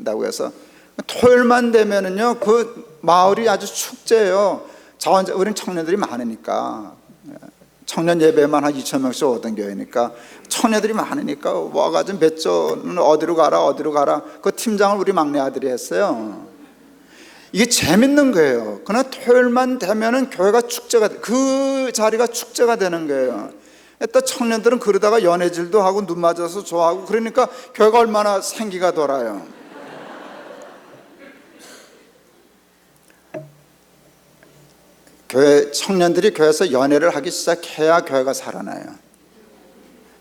한다고 해서 토요일만 되면은요 그 마을이 아주 축제예요. 우리는 청년들이 많으니까, 청년 예배만 한 2,000명씩 오던 교회니까 청년들이 많으니까 와가지고 몇 조는 어디로 가라 그 팀장을 우리 막내 아들이 했어요. 이게 재밌는 거예요. 그러나 토요일만 되면은 교회가 축제가, 그 자리가 축제가 되는 거예요. 또 청년들은 그러다가 연애질도 하고 눈 맞아서 좋아하고, 그러니까 교회가 얼마나 생기가 돌아요. 청년들이 교회에서 연애를 하기 시작해야 교회가 살아나요.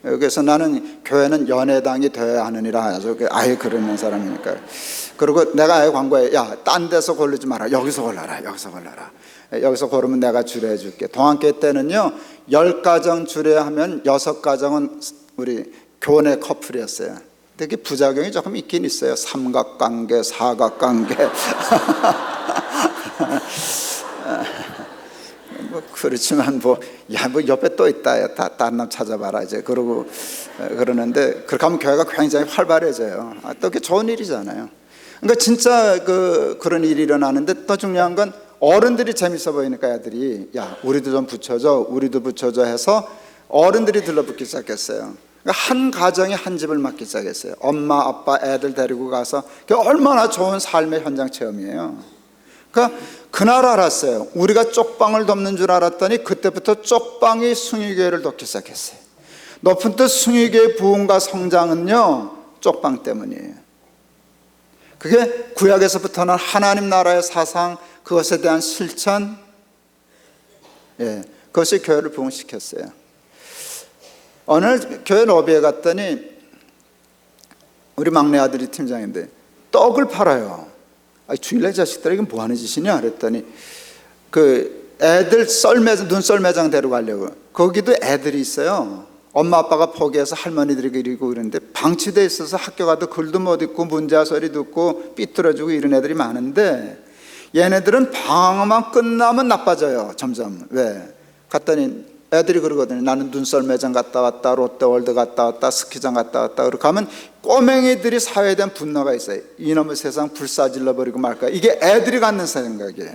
여기서 나는 교회는 연애당이 되어야 하느니라 아예 그러는 사람이니까. 그리고 내가 아예 광고해, 야, 딴 데서 고르지 마라, 여기서 골라라. 여기서 고르면 내가 주례해 줄게. 동안교회 때는요 10가정 주례하면 6가정은 우리 교내 커플이었어요. 근데 부작용이 조금 있긴 있어요. 삼각관계, 사각관계. 뭐 그렇지만 뭐 옆에 또 있다, 다른 남 찾아봐라 이제 그러고 그러는데, 그렇게 하면 교회가 굉장히 활발해져요. 또 그게 좋은 일이잖아요. 그러니까 진짜 그런 일이 일어나는데, 또 중요한 건 어른들이 재밌어 보이니까 애들이, 야, 우리도 좀 붙여줘 해서 어른들이 들러붙기 시작했어요. 그러니까 한 가정이 한 집을 맡기 시작했어요. 엄마, 아빠, 애들 데리고 가서. 그게 얼마나 좋은 삶의 현장 체험이에요. 그러니까 그날 알았어요. 우리가 쪽방을 돕는 줄 알았더니 그때부터 쪽방이 숭의교회를 돕기 시작했어요. 높은 뜻 숭의교회 부흥과 성장은요 쪽방 때문이에요. 그게 구약에서부터는 하나님 나라의 사상, 그것에 대한 실천, 그것이 교회를 부흥시켰어요. 어느 교회 로비에 갔더니 우리 막내 아들이 팀장인데 떡을 팔아요. 주일날 자식들아 이건 뭐하는 짓이냐 그랬더니, 그 애들 눈썰 매장 데려가려고. 거기도 애들이 있어요. 엄마 아빠가 포기해서 할머니들이 그리고 이러는데 방치돼 있어서 학교 가도 글도 못 읽고 문자 소리 듣고 삐뚤어지고 이런 애들이 많은데, 얘네들은 방학만 끝나면 나빠져요 점점. 왜? 갔더니 애들이 그러거든요. 나는 눈썰 매장 갔다 왔다, 롯데월드 갔다 왔다, 스키장 갔다 왔다. 그렇게 하면 꼬맹이들이 사회에 대한 분노가 있어요. 이놈의 세상 불사질러 버리고 말까. 이게 애들이 갖는 생각이에요.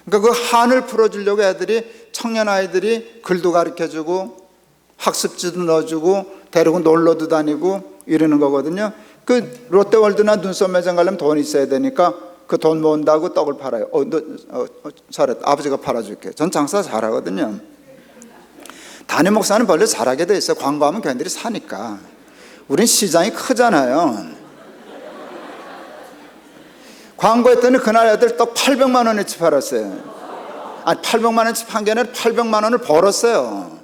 그러니까 그 한을 풀어주려고 애들이, 청년 아이들이 글도 가르쳐주고 학습지도 넣어주고 데리고 놀러도 다니고 이러는 거거든요. 그 롯데월드나 눈썰 매장 가려면 돈이 있어야 되니까 그 돈 모은다고 떡을 팔아요. 잘했다, 아버지가 팔아줄게. 전 장사 잘하거든요. 담임 목사는 원래 잘하게 돼 있어요. 광고하면 걔네들이 사니까. 우린 시장이 크잖아요. 광고했더니 그날 애들 떡 800만 원어치 팔았어요. 아니 800만 원치 판 게 아니라 800만 원을 벌었어요.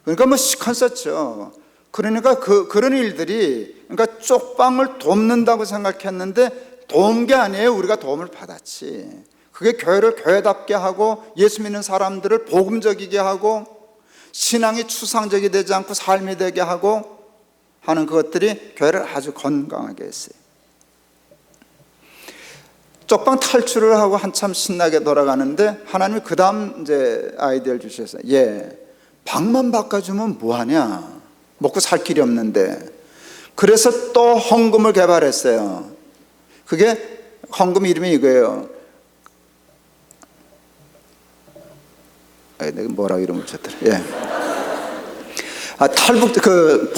그러니까 뭐 시컨 썼죠. 그러니까 그런 일들이, 그러니까 쪽방을 돕는다고 생각했는데 도움 게 아니에요. 우리가 도움을 받았지. 그게 교회를 교회답게 하고 예수 믿는 사람들을 복음적이게 하고 신앙이 추상적이 되지 않고 삶이 되게 하고 하는 그것들이 교회를 아주 건강하게 했어요. 쪽방 탈출을 하고 한참 신나게 돌아가는데 하나님이 그 다음 이제 아이디어를 주셨어요. 방만 바꿔주면 뭐하냐, 먹고 살 길이 없는데. 그래서 또 헌금을 개발했어요. 그게 헌금 이름이 이거예요. 내가 뭐라고 이름을 쳤더라.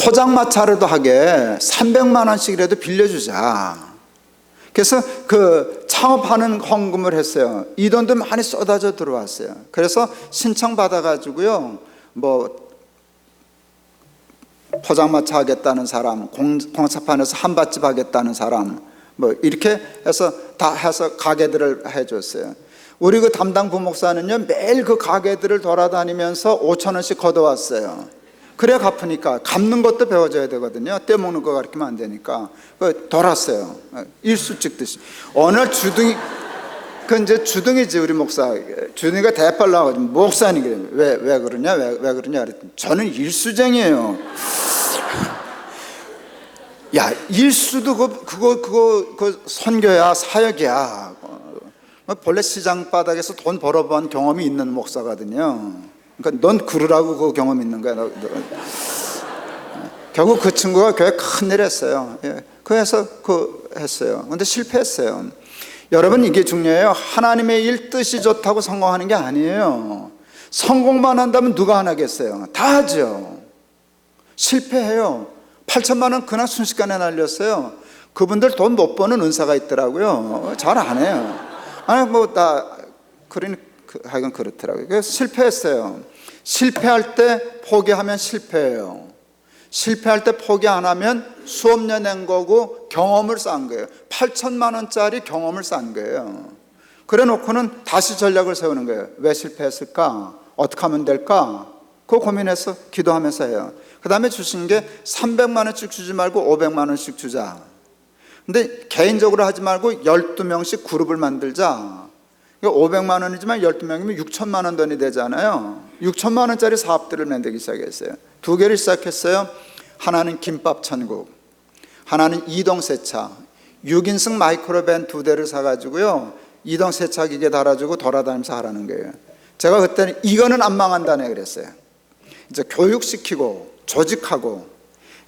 포장마차라도 하게 300만 원씩이라도 빌려주자. 그래서 그 창업하는 헌금을 했어요. 이 돈도 많이 쏟아져 들어왔어요. 그래서 신청 받아가지고요, 뭐 포장마차 하겠다는 사람, 공사판에서 한밭집 하겠다는 사람, 뭐 이렇게 해서 다 해서 가게들을 해줬어요. 우리 그 담당 부목사는요 매일 그 가게들을 돌아다니면서 5,000원씩 걷어왔어요. 그래야 갚으니까. 갚는 것도 배워줘야 되거든요. 떼먹는 거 가르치면 안 되니까. 돌았어요. 일수 찍듯이. 어느 날 주둥이, 그 이제 주둥이지 우리 목사. 주둥이가 대빨 나와가지고 목사님 그래. 왜 그러냐? 왜 그러냐? 그랬더니 저는 일수쟁이에요. 야, 일수도 그거 선교야, 사역이야. 본래 시장 바닥에서 돈 벌어본 경험이 있는 목사거든요. 그러니까 넌 그러라고 그 경험 있는 거야. 결국 그 친구가 교회 큰일 했어요. 그래서 그 했어요. 근데 실패했어요. 여러분, 이게 중요해요. 하나님의 일 뜻이 좋다고 성공하는 게 아니에요. 성공만 한다면 누가 안 하겠어요? 다 하죠. 실패해요. 8천만 원 그냥 순식간에 날렸어요. 그분들 돈 못 버는 은사가 있더라고요. 잘 안 해요. 아니 하여간 그렇더라고요. 그래서 실패했어요. 실패할 때 포기하면 실패해요. 실패할 때 포기 안 하면 수업 년 낸 거고 경험을 쌓은 거예요. 8천만 원짜리 경험을 쌓은 거예요. 그래 놓고는 다시 전략을 세우는 거예요. 왜 실패했을까? 어떻게 하면 될까? 그거 고민해서 기도하면서 해요. 그 다음에 주신 게 300만 원씩 주지 말고 500만 원씩 주자. 근데 개인적으로 하지 말고 12명씩 그룹을 만들자. 500만 원이지만 12명이면 6천만 원 돈이 되잖아요. 6천만 원짜리 사업들을 만들기 시작했어요. 두 개를 시작했어요. 하나는 김밥 천국, 하나는 이동 세차. 6인승 마이크로밴 2대를 사가지고요, 이동 세차기계 달아주고 돌아다니면서 하라는 거예요. 제가 그때는 이거는 안 망한다네 그랬어요. 이제 교육시키고 조직하고,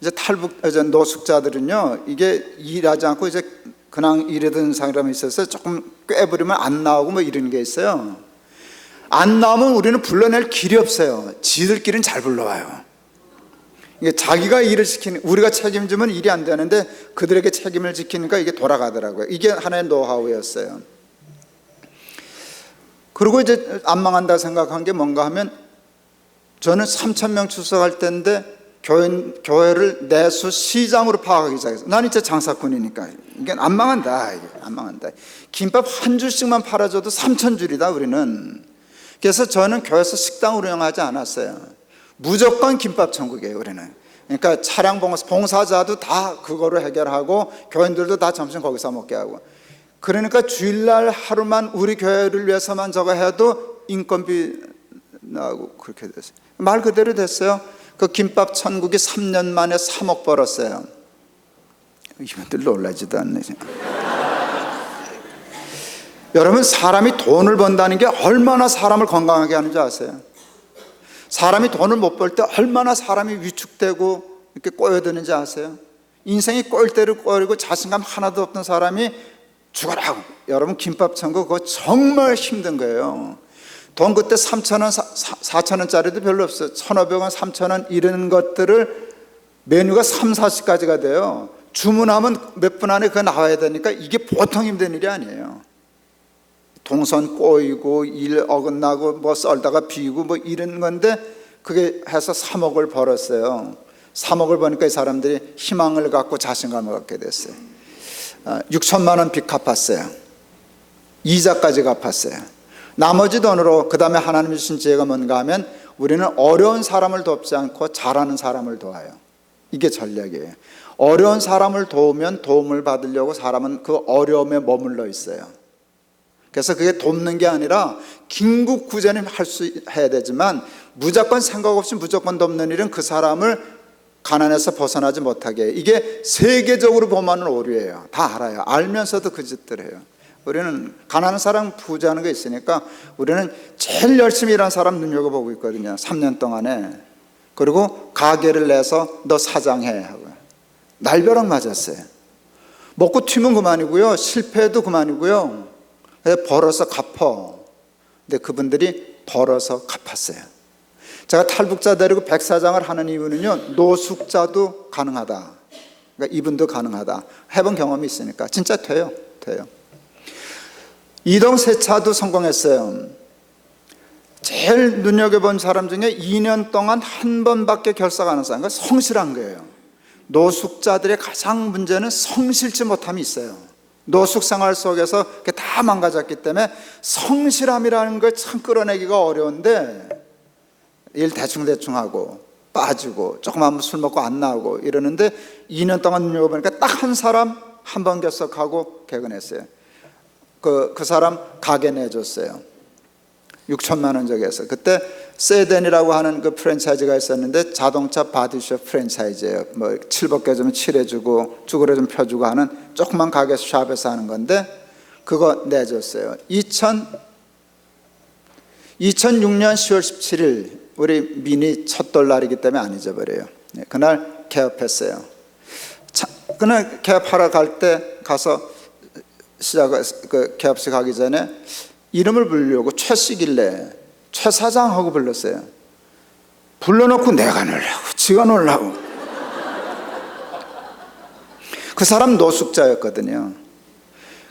이제 노숙자들은요, 이게 일하지 않고 이제 그냥 일하던 사람이 있어서 조금 꿰부리면 안 나오고 뭐 이런 게 있어요. 안 나오면 우리는 불러낼 길이 없어요. 지들끼리는 잘 불러와요. 이게 자기가 일을 시키는, 우리가 책임지면 일이 안 되는데 그들에게 책임을 지키니까 이게 돌아가더라고요. 이게 하나의 노하우였어요. 그리고 이제 안 망한다 생각한 게 뭔가 하면, 저는 3,000명 출석할 때인데 교회를 내수 시장으로 파악하기 시작했어요. 난 이제 장사꾼이니까 이게 안 망한다. 이게 안 망한다. 김밥 한 줄씩만 팔아줘도 3,000줄이다 우리는. 그래서 저는 교회에서 식당을 운영하지 않았어요. 무조건 김밥 천국이에요 우리는. 그러니까 차량 봉사자도 다 그거로 해결하고 교인들도 다 점심 거기서 먹게 하고. 그러니까 주일날 하루만 우리 교회를 위해서만 저거 해도 인건비 나오고 그렇게 됐어요. 말 그대로 됐어요. 그 김밥 천국이 3년 만에 3억 벌었어요. 이분들 놀라지도 않네. 여러분, 사람이 돈을 번다는 게 얼마나 사람을 건강하게 하는지 아세요? 사람이 돈을 못 벌 때 얼마나 사람이 위축되고 이렇게 꼬여드는지 아세요? 인생이 꼴대로 꼬이고 자신감 하나도 없던 사람이 죽어라. 여러분, 김밥 천국 그거 정말 힘든 거예요. 돈 그때 3,000원, 4,000원짜리도 별로 없어요. 1,500원, 3,000원 이런 것들을 메뉴가 3, 40가지가 돼요. 주문하면 몇 분 안에 그거 나와야 되니까 이게 보통 힘든 일이 아니에요. 동선 꼬이고 일 어긋나고 뭐 썰다가 비고 뭐 이런 건데 그게 해서 3억을 벌었어요. 3억을 버니까 이 사람들이 희망을 갖고 자신감을 갖게 됐어요. 6천만 원 빚 갚았어요. 이자까지 갚았어요. 나머지 돈으로 그 다음에 하나님이 주신 지혜가 뭔가 하면 우리는 어려운 사람을 돕지 않고 잘하는 사람을 도와요. 이게 전략이에요. 어려운 사람을 도우면 도움을 받으려고 사람은 그 어려움에 머물러 있어요. 그래서 그게 돕는 게 아니라 긴급 구제는 해야 되지만 무조건 생각 없이 무조건 돕는 일은 그 사람을 가난에서 벗어나지 못하게 해요. 이게 세계적으로 보면 오류예요. 다 알아요. 알면서도 그 짓들 해요. 우리는 가난한 사람 부자하는 거 있으니까 우리는 제일 열심히 일하는 사람 눈여겨보고 있거든요. 3년 동안에. 그리고 가게를 내서 너 사장해 하고 날벼락 맞았어요. 먹고 튀면 그만이고요. 실패해도 그만이고요. 벌어서 갚어. 근데 그분들이 벌어서 갚았어요. 제가 탈북자 데리고 백사장을 하는 이유는요, 노숙자도 가능하다. 그러니까 이분도 가능하다. 해본 경험이 있으니까. 진짜 돼요. 이동 세차도 성공했어요. 제일 눈여겨본 사람 중에 2년 동안 한 번밖에 결사가 안 사람은 성실한 거예요. 노숙자들의 가장 문제는 성실치 못함이 있어요. 노숙 생활 속에서 그게 다 망가졌기 때문에 성실함이라는 걸 참 끌어내기가 어려운데 일 대충 하고 빠지고 조금 하면 술 먹고 안 나오고 이러는데 2년 동안 눈여겨보니까 딱 한 사람 한 번 결석하고 개근했어요. 그 사람 가게 내줬어요. 6천만 원 저기에서. 그때 세덴이라고 하는 그 프랜차이즈가 있었는데 자동차 바디숍 프랜차이즈예요. 뭐 7벗겨 주면 칠해주고 쭈그려 좀 펴주고 하는 조그만 가게 샵에서 하는 건데 그거 내줬어요. 2006년 10월 17일 우리 민이 첫 돌날이기 때문에 안 잊어버려요. 그날 개업했어요. 그날 개업하러 갈 때 가서 개업식 하기 전에 이름을 부르려고 최씨길래 최 사장하고 불렀어요. 불러놓고 내가 놀라고 지가 놀라고. 그 사람 노숙자였거든요.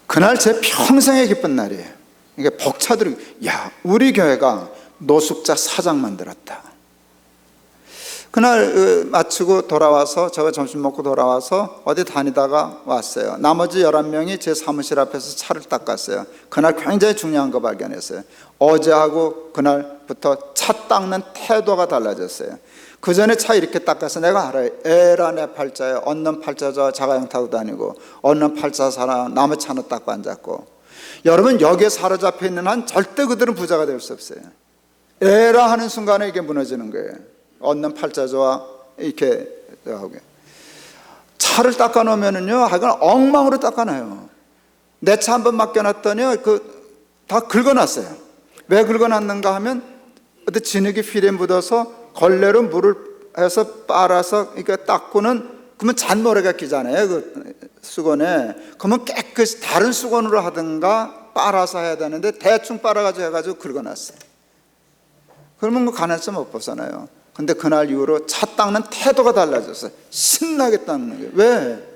그날 제 평생의 기쁜 날이에요. 이게 벅차들고, 야, 우리 교회가 노숙자 사장 만들었다. 그날 마치고 돌아와서, 제가 점심 먹고 돌아와서 어디 다니다가 왔어요. 나머지 11명이 제 사무실 앞에서 차를 닦았어요. 그날 굉장히 중요한 거 발견했어요. 어제하고 그날부터 차 닦는 태도가 달라졌어요. 그 전에 차 이렇게 닦아서 내가 알아요. 에라 내 팔자에 얻는 팔자자 자가용 타고 다니고 얻는 팔자 사람 남의 차는 닦고 앉았고. 여러분, 여기에 사로잡혀 있는 한 절대 그들은 부자가 될 수 없어요. 에라 하는 순간에 이게 무너지는 거예요. 얻는 팔자조와 이렇게 차를 닦아놓으면은요, 하여간 엉망으로 닦아놔요. 내 차 한번 맡겨놨더니 다 긁어놨어요. 왜 긁어놨는가 하면 어디 진흙이 휠에 묻어서 걸레로 물을 해서 빨아서 이렇게 닦고는, 그러면 잔모래가 끼잖아요, 그 수건에. 그러면 깨끗이 다른 수건으로 하든가 빨아서 해야 되는데 대충 빨아가지고 해가지고 긁어놨어요. 그러면 뭐 가난해서 못 벗어나요. 근데 그날 이후로 차 닦는 태도가 달라졌어요. 신나게 닦는 거예요. 왜?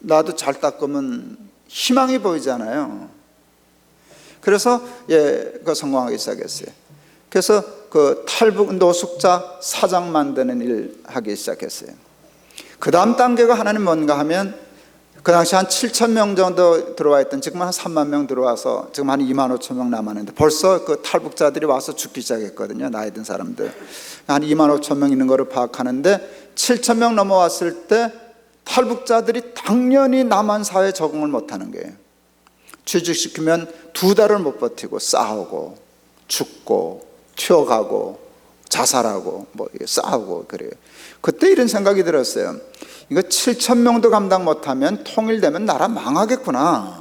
나도 잘 닦으면 희망이 보이잖아요. 그래서 성공하기 시작했어요. 그래서 그 탈북 노숙자 사장 만드는 일 하기 시작했어요. 그 다음 단계가 하나님 뭔가 하면, 그 당시 한 7,000명 정도 들어와 있던, 지금 한 3만 명 들어와서 지금 한 2만 5천 명 남았는데 벌써 그 탈북자들이 와서 죽기 시작했거든요. 나이 든 사람들 한 2만 5천 명 있는 거를 파악하는데, 7,000명 넘어왔을 때 탈북자들이 당연히 남한 사회에 적응을 못하는 거예요. 취직시키면 2달을 못 버티고 싸우고 죽고 튀어가고 자살하고 뭐 싸우고 그래요. 그때 이런 생각이 들었어요. 이거 7,000명도 감당 못하면 통일되면 나라 망하겠구나.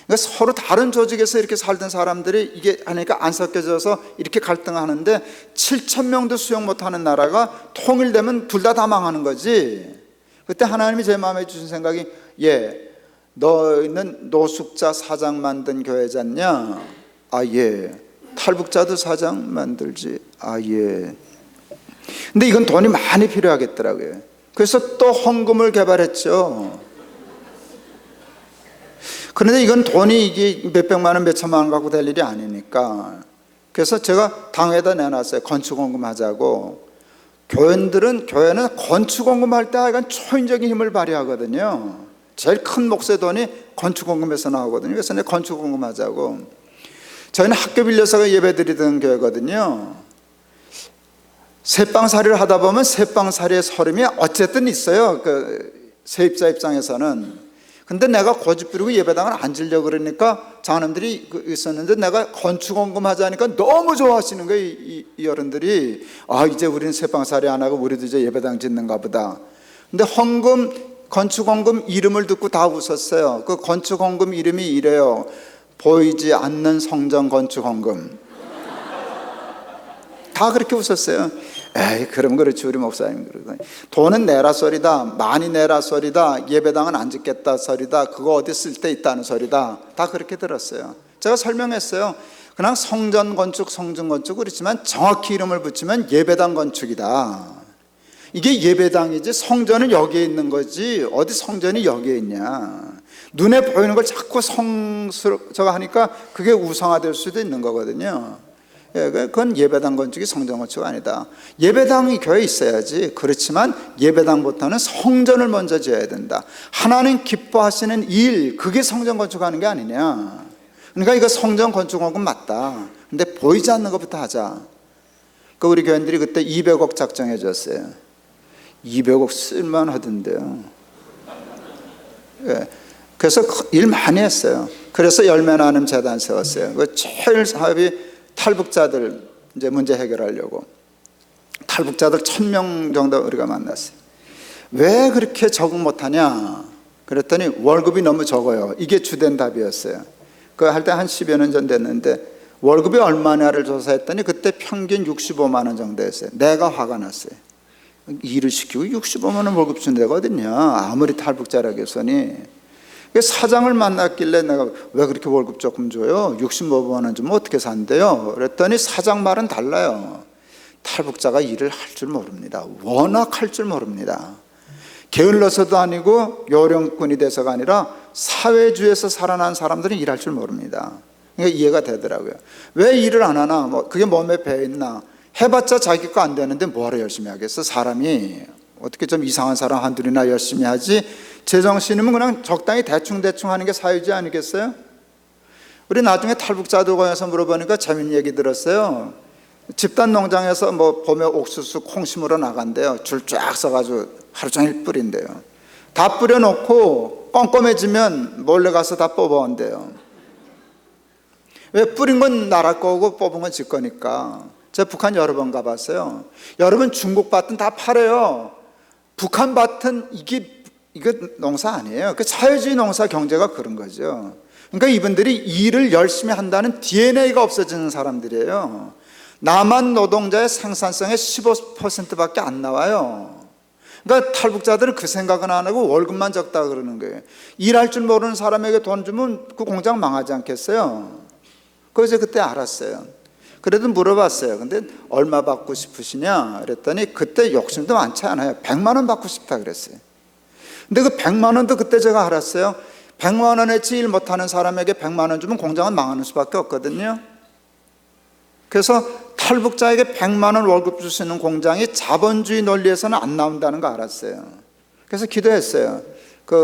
그러니까 서로 다른 조직에서 이렇게 살던 사람들이 이게 하니까 안 섞여져서 이렇게 갈등하는데, 7,000명도 수용 못하는 나라가 통일되면 둘 다 망하는 거지. 그때 하나님이 제 마음에 주신 생각이, 너희는 노숙자 사장 만든 교회잖냐? 아, 예. 탈북자도 사장 만들지. 아, 예. 근데 이건 돈이 많이 필요하겠더라고요. 그래서 또 헌금을 개발했죠. 그런데 이건 돈이 이게 몇백만 원, 몇천만 원 갖고 될 일이 아니니까. 그래서 제가 당에다 내놨어요. 건축헌금 하자고. 교회는 건축헌금 할 때 약간 초인적인 힘을 발휘하거든요. 제일 큰 몫의 돈이 건축헌금에서 나오거든요. 그래서 내가 건축헌금 하자고. 저희는 학교 빌려서 예배 드리던 교회거든요. 새빵살이를 하다 보면 새빵살이의 서름이 어쨌든 있어요, 그 세입자 입장에서는. 근데 내가 고집 부리고 예배당을 앉으려고 그러니까 장로님들이 있었는데, 내가 건축헌금 하자니까 너무 좋아하시는 거예요. 이 어른들이. 아, 이제 우리는 새빵살이 안 하고 우리도 이제 예배당 짓는가 보다. 근데 건축헌금 이름을 듣고 다 웃었어요. 그 건축헌금 이름이 이래요. 보이지 않는 성전 건축헌금. 다 그렇게 웃었어요. 에이, 그럼 그렇지, 우리 목사님 그러더니. 돈은 내라 소리다, 많이 내라 소리다, 예배당은 안 짓겠다 소리다, 그거 어디 쓸 데 있다는 소리다. 다 그렇게 들었어요. 제가 설명했어요. 그냥 성전 건축, 성전 건축 그렇지만 정확히 이름을 붙이면 예배당 건축이다. 이게 예배당이지 성전은 여기에 있는 거지 어디 성전이 여기에 있냐. 눈에 보이는 걸 자꾸 저거 하니까 그게 우상화될 수도 있는 거거든요. 그건 예배당 건축이 성전 건축이 아니다. 예배당이 교회에 있어야지. 그렇지만 예배당부터는 성전을 먼저 지어야 된다. 하나님 기뻐하시는 일, 그게 성전 건축하는 게 아니냐. 그러니까 이거 성전 건축하고 맞다. 근데 보이지 않는 것부터 하자. 그 우리 교인들이 그때 200억 작정해 줬어요. 200억 쓸만하던데요. 그래서 일 많이 했어요. 그래서 열매 나눔 재단 세웠어요. 그 제일 사업이 탈북자들 이제 문제 해결하려고. 탈북자들 1,000명 정도 우리가 만났어요. 왜 그렇게 적응 못하냐 그랬더니 월급이 너무 적어요. 이게 주된 답이었어요. 그거 할 때 한 10여 년 전 됐는데, 월급이 얼마냐를 조사했더니 그때 평균 65만 원 정도였어요. 내가 화가 났어요. 일을 시키고 65만 원 월급 준 데가 어딨냐, 아무리 탈북자라고 했으니. 사장을 만났길래 내가 왜 그렇게 월급 조금 줘요? 65만 원 주면 어떻게 산대요? 그랬더니 사장 말은 달라요. 탈북자가 일을 할 줄 모릅니다. 워낙 할 줄 모릅니다. 게을러서도 아니고 요령꾼이 돼서가 아니라 사회주의에서 살아난 사람들은 일할 줄 모릅니다. 그러니까 이해가 되더라고요. 왜 일을 안 하나? 그게 몸에 배어있나? 해봤자 자기 거 안 되는데 뭐하러 열심히 하겠어? 사람이 어떻게 좀 이상한 사람 한둘이나 열심히 하지? 제정신이면 그냥 적당히 대충 하는 게 사회주의 아니겠어요? 우리 나중에 탈북자들 모여서 물어보니까 재밌는 얘기 들었어요. 집단 농장에서 봄에 옥수수 콩 심으러 나간대요. 줄 쫙 서가지고 하루 종일 뿌린대요. 다 뿌려놓고 껌껌해지면 몰래 가서 다 뽑아온대요. 왜? 뿌린 건 나라 거고 뽑은 건 지 거니까. 제가 북한 여러 번 가봤어요. 여러분 중국 밭은 다 팔아요. 북한 밭은 이거 농사 아니에요. 그 사회주의 농사 경제가 그런 거죠. 그러니까 이분들이 일을 열심히 한다는 DNA가 없어지는 사람들이에요. 남한 노동자의 생산성의 15%밖에 안 나와요. 그러니까 탈북자들은 그 생각은 안 하고 월급만 적다 그러는 거예요. 일할 줄 모르는 사람에게 돈 주면 그 공장 망하지 않겠어요? 그래서 그때 알았어요. 그래도 물어봤어요. 근데 얼마 받고 싶으시냐? 그랬더니 그때 욕심도 많지 않아요. 100만 원 받고 싶다 그랬어요. 근데 그 100만 원도 그때 제가 알았어요. 100만 원어치 일 못하는 사람에게 100만 원 주면 공장은 망하는 수밖에 없거든요. 그래서 탈북자에게 100만 원 월급 줄 수 있는 공장이 자본주의 논리에서는 안 나온다는 거 알았어요. 그래서 기도했어요.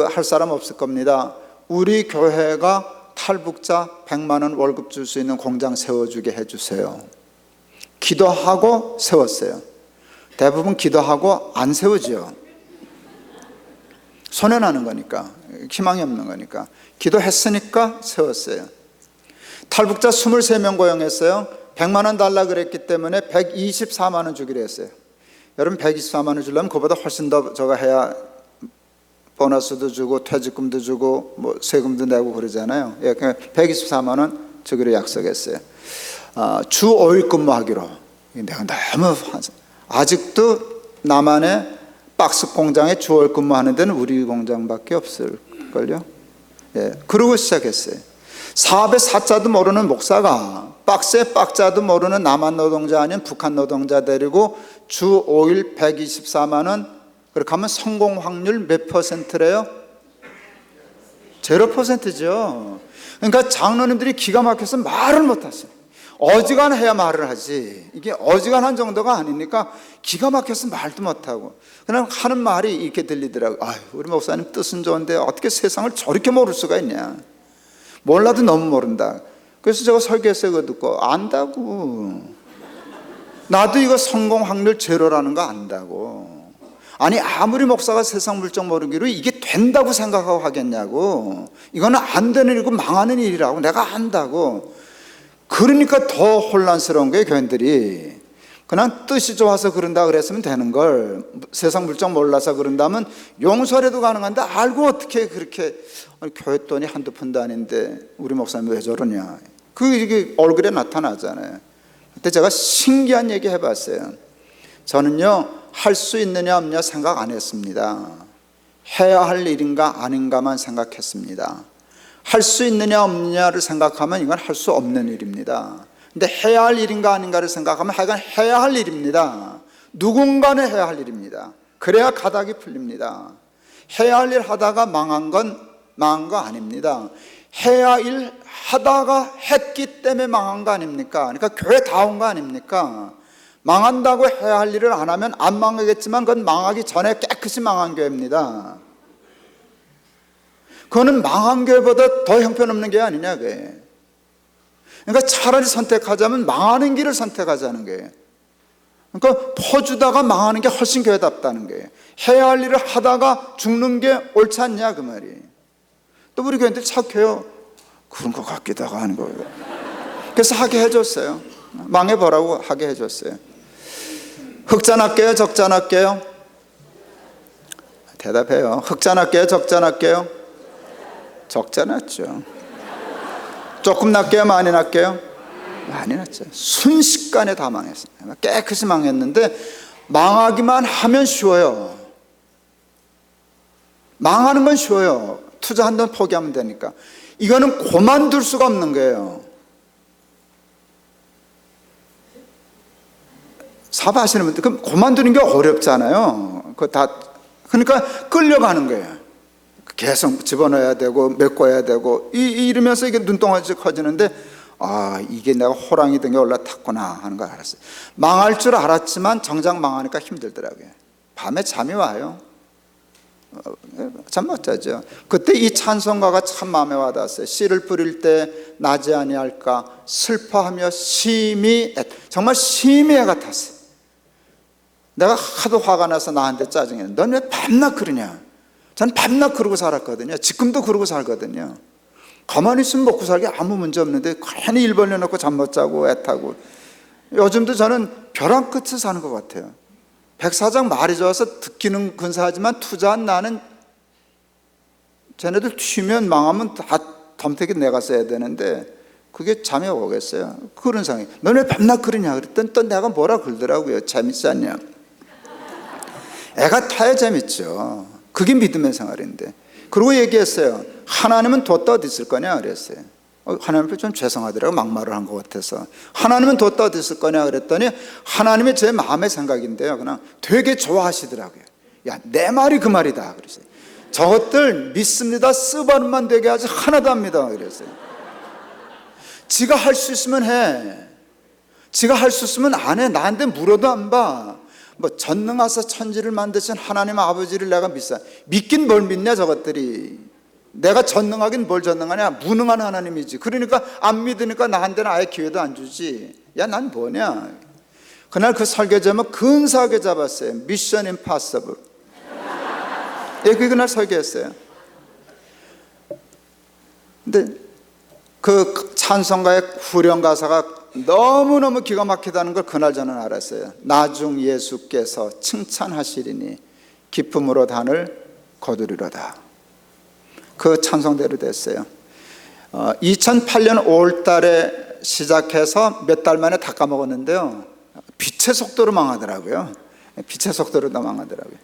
할 사람 없을 겁니다. 우리 교회가 탈북자 100만 원 월급 줄 수 있는 공장 세워주게 해주세요. 기도하고 세웠어요. 대부분 기도하고 안 세우죠. 손해나는 거니까, 희망이 없는 거니까. 기도했으니까 세웠어요. 탈북자 23명 고용했어요. 100만 원 달라 그랬기 때문에 124만 원 주기로 했어요. 여러분 124만 원 주려면 그보다 훨씬 더 저거 해야 보너스도 주고 퇴직금도 주고 세금도 내고 그러잖아요. 예, 124만 원 주기로 약속했어요. 주 5일 근무하기로. 내가 너무 아직도 남한의 박스 공장에 주 5일 근무하는 데는 우리 공장밖에 없을걸요. 예, 그러고 시작했어요. 사업의 사자도 모르는 목사가 박스의 박자도 모르는 남한 노동자 아닌 북한 노동자 데리고 주 5일 124만 원. 그렇게 하면 성공 확률 몇 %래요? 0%죠. 그러니까 장로님들이 기가 막혀서 말을 못하세요. 어지간해야 말을 하지. 이게 어지간한 정도가 아니니까 기가 막혀서 말도 못하고 그냥 하는 말이 이렇게 들리더라고요. 아유, 우리 목사님 뜻은 좋은데 어떻게 세상을 저렇게 모를 수가 있냐. 몰라도 너무 모른다. 그래서 제가 설교했어요. 그거 듣고 안다고. 나도 이거 성공 확률 제로라는 거 안다고. 아니 아무리 목사가 세상 물정 모르기로 이게 된다고 생각하고 하겠냐고. 이거는 안 되는 일이고 망하는 일이라고 내가 안다고. 그러니까 더 혼란스러운 거예요. 교인들이 그냥 뜻이 좋아서 그런다 그랬으면 되는 걸 세상 물정 몰라서 그런다면 용서라도 가능한데 알고 어떻게 그렇게 교회 돈이 한두 푼도 아닌데 우리 목사님 왜 저러냐. 이게 얼굴에 나타나잖아요. 그때 제가 신기한 얘기 해봤어요. 저는요 할 수 있느냐 없느냐 생각 안 했습니다. 해야 할 일인가 아닌가만 생각했습니다. 할 수 있느냐 없느냐를 생각하면 이건 할 수 없는 일입니다. 근데 해야 할 일인가 아닌가를 생각하면 하여간 해야 할 일입니다. 누군가는 해야 할 일입니다. 그래야 가닥이 풀립니다. 해야 할 일 하다가 망한 건 망한 거 아닙니다. 해야 할 일 하다가 했기 때문에 망한 거 아닙니까? 그러니까 교회 다 온 거 아닙니까? 망한다고 해야 할 일을 안 하면 안 망하겠지만 그건 망하기 전에 깨끗이 망한 교회입니다. 그거는 망한 교회보다 더 형편없는 게 아니냐 그게. 그러니까 차라리 선택하자면 망하는 길을 선택하자는 거예요. 그러니까 퍼주다가 망하는 게 훨씬 교회답다는 거예요. 해야 할 일을 하다가 죽는 게 옳지 않냐 그 말이. 또 우리 교회들 착해요. 그런 것 같기도 하고 하는 거예요. 그래서 하게 해줬어요. 망해보라고 하게 해줬어요. 흑잔할게요 적잔할게요? 대답해요. 흑잔할게요 적잔할게요? 적잖았죠. 조금 났게요 많이 났게요? 많이 났죠. 순식간에 다 망했어요. 깨끗이 망했는데 망하기만 하면 쉬워요. 망하는 건 쉬워요. 투자한 돈 포기하면 되니까. 이거는 그만둘 수가 없는 거예요. 사업하시는 분들 그럼 그만두는 게 어렵잖아요. 그러니까 끌려가는 거예요. 계속 집어넣어야 되고 메꿔야 되고 이러면서 이게 눈동자가 커지는데 이게 내가 호랑이 등에 올라탔구나 하는 걸 알았어요. 망할 줄 알았지만 정작 망하니까 힘들더라고요. 밤에 잠이 와요. 잠 못 자죠. 그때 이 찬송가가 참 마음에 와닿았어요. 씨를 뿌릴 때 나지 아니할까 슬퍼하며 심히 정말 심히 애가 탔어요. 내가 하도 화가 나서 나한테 짜증해. 넌 왜 밤낮 그러냐. 저는 밤낮 그러고 살았거든요. 지금도 그러고 살거든요. 가만히 있으면 먹고 살기 아무 문제 없는데 괜히 일 벌려놓고 잠 못 자고 애타고. 요즘도 저는 벼랑 끝에 사는 것 같아요. 백사장 말이 좋아서 듣기는 근사하지만 투자한 나는 쟤네들 튀면 망하면 다 덤태기 내가 써야 되는데 그게 잠이 오겠어요. 그런 상황이. 너네 밤낮 그러냐 그랬더니 또 내가 뭐라 그러더라고요. 재밌지 않냐. 애가 타야 재밌죠. 그게 믿음의 생활인데. 그리고 얘기했어요. 하나님은 뒀다 어디 있을 거냐 그랬어요. 하나님께 좀 죄송하더라고. 막말을 한 것 같아서. 하나님은 뒀다 어디 있을 거냐 그랬더니 하나님이 제 마음의 생각인데요. 그냥 되게 좋아하시더라고요. 야, 내 말이 그 말이다 그랬어요. 저것들 믿습니다. 쓰바름만 되게 하지 하나도 합니다 그랬어요. 지가 할 수 있으면 해. 지가 할 수 있으면 안 해. 나한테 물어도 안 봐. 뭐 전능하사 천지를 만드신 하나님 아버지를 내가 믿긴 뭘 믿냐 저것들이. 내가 전능하긴 뭘 전능하냐. 무능한 하나님이지. 그러니까 안 믿으니까 나한테는 아예 기회도 안 주지. 야, 난 뭐냐. 그날 그 설교 제목 근사하게 잡았어요. 미션 임파서블. 예, 그날 설교했어요. 근데 그 찬송가의 후렴 가사가 너무너무 기가 막히다는 걸 그날 저는 알았어요. 나중 예수께서 칭찬하시리니 기쁨으로 단을 거두리로다. 그 찬송대로 됐어요. 2008년 5월 달에 시작해서 몇 달 만에 다 까먹었는데요. 빛의 속도로 망하더라고요. 빛의 속도로 다 망하더라고요.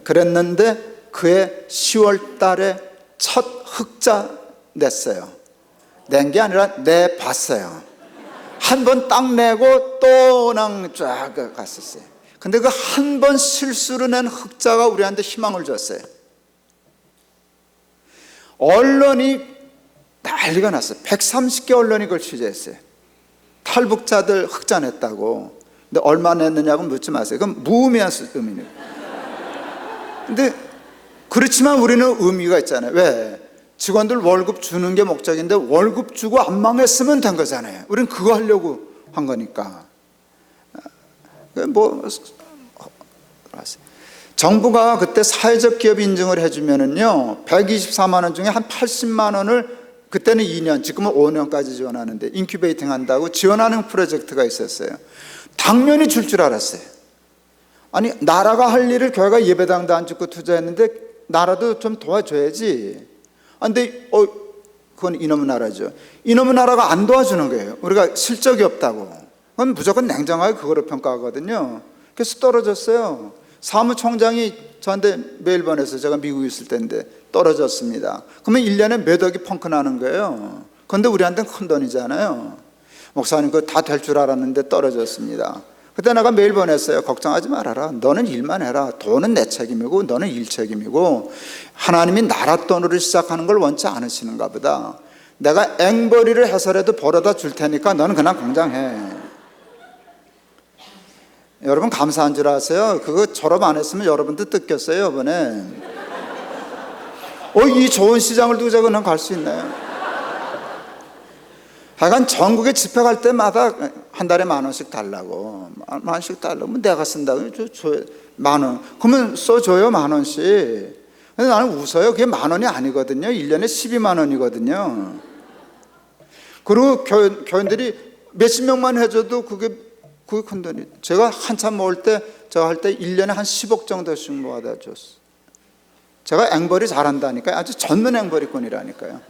그랬는데 그해 10월 달에 첫 흑자 냈어요. 낸 게 아니라 내봤어요. 한 번 딱 내고 또 그냥 쫙 갔었어요. 근데 그 한 번 실수로 낸 흑자가 우리한테 희망을 줬어요. 언론이 난리가 났어요. 130개 언론이 그걸 취재했어요. 탈북자들 흑자 냈다고. 근데 얼마 냈느냐고 묻지 마세요. 그건 무의미한 의미네요. 근데 그렇지만 우리는 의미가 있잖아요. 왜? 직원들 월급 주는 게 목적인데 월급 주고 안 망했으면 된 거잖아요. 우리는 그거 하려고 한 거니까. 정부가 그때 사회적 기업 인증을 해주면은요, 124만 원 중에 한 80만 원을 그때는 2년, 지금은 5년까지 지원하는데 인큐베이팅 한다고 지원하는 프로젝트가 있었어요. 당연히 줄 알았어요. 아니, 나라가 할 일을 교회가 예배당도 안 짓고 투자했는데 나라도 좀 도와줘야지. 근데 그건 이놈의 나라죠. 이놈의 나라가 안 도와주는 거예요. 우리가 실적이 없다고. 그건 무조건 냉정하게 그거로 평가하거든요. 그래서 떨어졌어요. 사무총장이 저한테 메일 보내서 제가 미국에 있을 때인데 떨어졌습니다. 그러면 1년에 몇 억이 펑크 나는 거예요. 그런데 우리한테는 큰 돈이잖아요. 목사님 그거 다 될 줄 알았는데 떨어졌습니다. 그때 내가 메일 보냈어요. 걱정하지 말아라. 너는 일만 해라. 돈은 내 책임이고 너는 일 책임이고 하나님이 나라 돈으로 시작하는 걸 원치 않으시는가 보다. 내가 앵벌이를 해서라도 벌어다 줄 테니까 너는 그냥 공장 해. 여러분 감사한 줄 아세요? 그거 졸업 안 했으면 여러분도 뜯겼어요 이번에. 이 좋은 시장을 두고 제가 그냥 갈 수 있나요? 하여간 전국에 집회 갈 때마다 한 달에 10,000원씩 달라고. 10,000원씩 달라고. 내가 쓴다고. 만원. 그러면 써줘요 10,000원씩. 근데 나는 웃어요. 그게 10,000원이 아니거든요. 1년에 12만 원이거든요. 그리고 교인들이 몇십 명만 해줘도 그게 큰 돈이. 제가 한참 모을 때, 제가 할 때 1년에 한 10억 정도씩 모아다 줬어요. 제가 앵벌이 잘한다니까요. 아주 전문 앵벌이꾼이라니까요.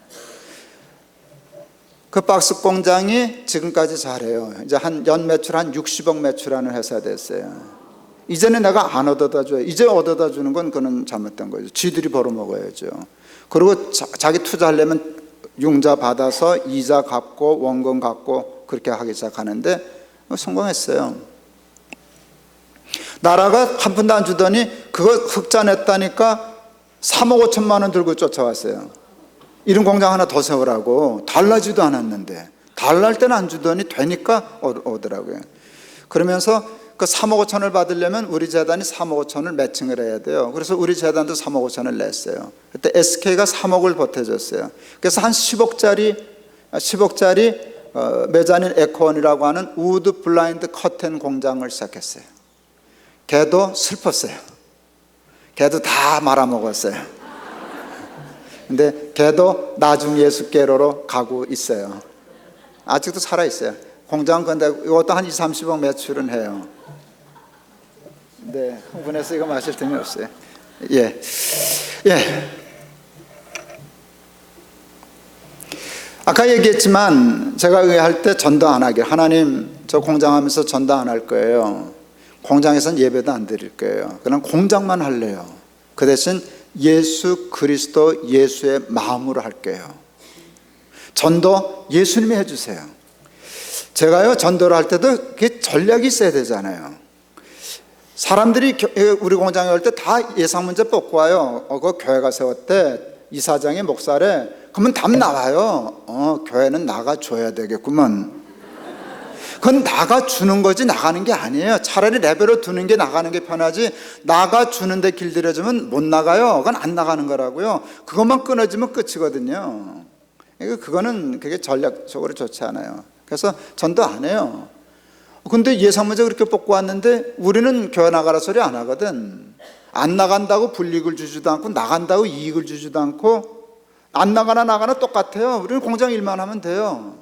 그 박스 공장이 지금까지 잘해요. 이제 연 매출 한 60억 매출하는 회사 됐어요. 이제는 내가 안 얻어다 줘요. 이제 얻어다 주는 건 그는 잘못된 거죠. 쥐들이 벌어먹어야죠. 그리고 자기 투자하려면 융자 받아서 이자 갚고 원금 갚고 그렇게 하기 시작하는데 성공했어요. 나라가 한 푼도 안 주더니 그거 흑자 냈다니까 3억 5천만 원 들고 쫓아왔어요. 이런 공장 하나 더 세우라고. 달라지도 않았는데 달랄 때는 안 주더니 되니까 오더라고요. 그러면서 그 3억 5천을 받으려면 우리 재단이 3억 5천을 매칭을 해야 돼요. 그래서 우리 재단도 3억 5천을 냈어요. 그때 SK가 3억을 보태줬어요. 그래서 한 10억짜리 메자닌 에코원이라고 하는 우드 블라인드 커튼 공장을 시작했어요. 걔도 슬펐어요. 걔도 다 말아먹었어요. 근데 걔도 나중 예수께로로 가고 있어요. 아직도 살아있어요. 공장 근데 이것도 한 20, 30억 매출은 해요. 네, 흥분해서 이거 마실 틈이 없어요. 예. 아까 얘기했지만 제가 의회할 때 전도 안 하길. 하나님, 저 공장하면서 전도 안 할 거예요. 공장에서는 예배도 안 드릴 거예요. 그냥 공장만 할래요. 그 대신 예수 그리스도 예수의 마음으로 할게요. 전도 예수님이 해주세요. 제가요 전도를 할 때도 그게 전략이 있어야 되잖아요. 사람들이 우리 공장에 올 때 다 예상 문제 뽑고 와요. 그 교회가 세웠대, 이사장이 목사래. 그러면 답 나와요. 교회는 나가줘야 되겠구먼. 그건 나가주는 거지 나가는 게 아니에요. 차라리 레벨로 두는 게 나가는 게 편하지, 나가주는데 길들여주면 못 나가요. 그건 안 나가는 거라고요. 그것만 끊어지면 끝이거든요. 그게 전략적으로 좋지 않아요. 그래서 전도 안 해요. 근데 예상문제 그렇게 뽑고 왔는데 우리는 교회 나가라 소리 안 하거든. 안 나간다고 불이익을 주지도 않고 나간다고 이익을 주지도 않고, 안 나가나 똑같아요. 우리는 공장 일만 하면 돼요.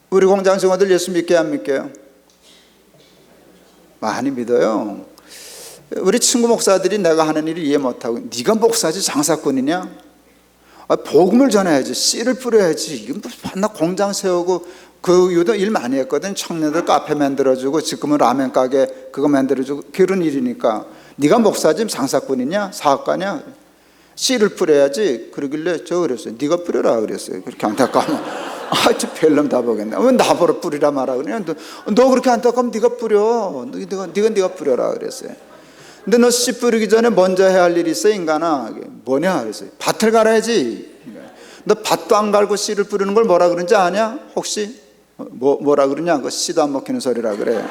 우리 공장 직원들 예수 믿게 안 믿게요? 많이 믿어요. 우리 친구 목사들이 내가 하는 일을 이해 못하고, 네가 목사지 장사꾼이냐? 복음을 전해야지, 씨를 뿌려야지. 이건 나 공장 세우고 그 이후도 일 많이 했거든. 청년들 카페 만들어주고 지금은 라면 가게 그거 만들어주고 그런 일이니까. 네가 목사지 장사꾼이냐? 사업가냐? 씨를 뿌려야지. 그러길래 저 그랬어요. 네가 뿌려라 그랬어요. 그렇게 안타까우면 저 별놈 다 보겠네. 왜 나보러 뿌리라 말아 그래? 너 그렇게 안타까우면 네가 뿌려. 네가 뿌려라 그랬어요. 근데 너 씨 뿌리기 전에 먼저 해야 할 일이 있어 인간아. 뭐냐 그랬어요. 밭을 갈아야지. 너 밭도 안 갈고 씨를 뿌리는 걸 뭐라 그러는지 아냐? 혹시 뭐라 그러냐? 그 씨도 안 먹히는 소리라 그래.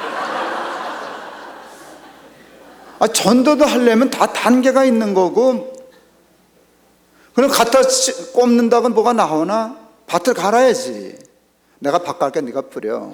전도도 하려면 다 단계가 있는 거고, 그럼 갖다 꼽는다고 뭐가 나오나? 밭을 갈아야지. 내가 밭 갈게 네가 뿌려.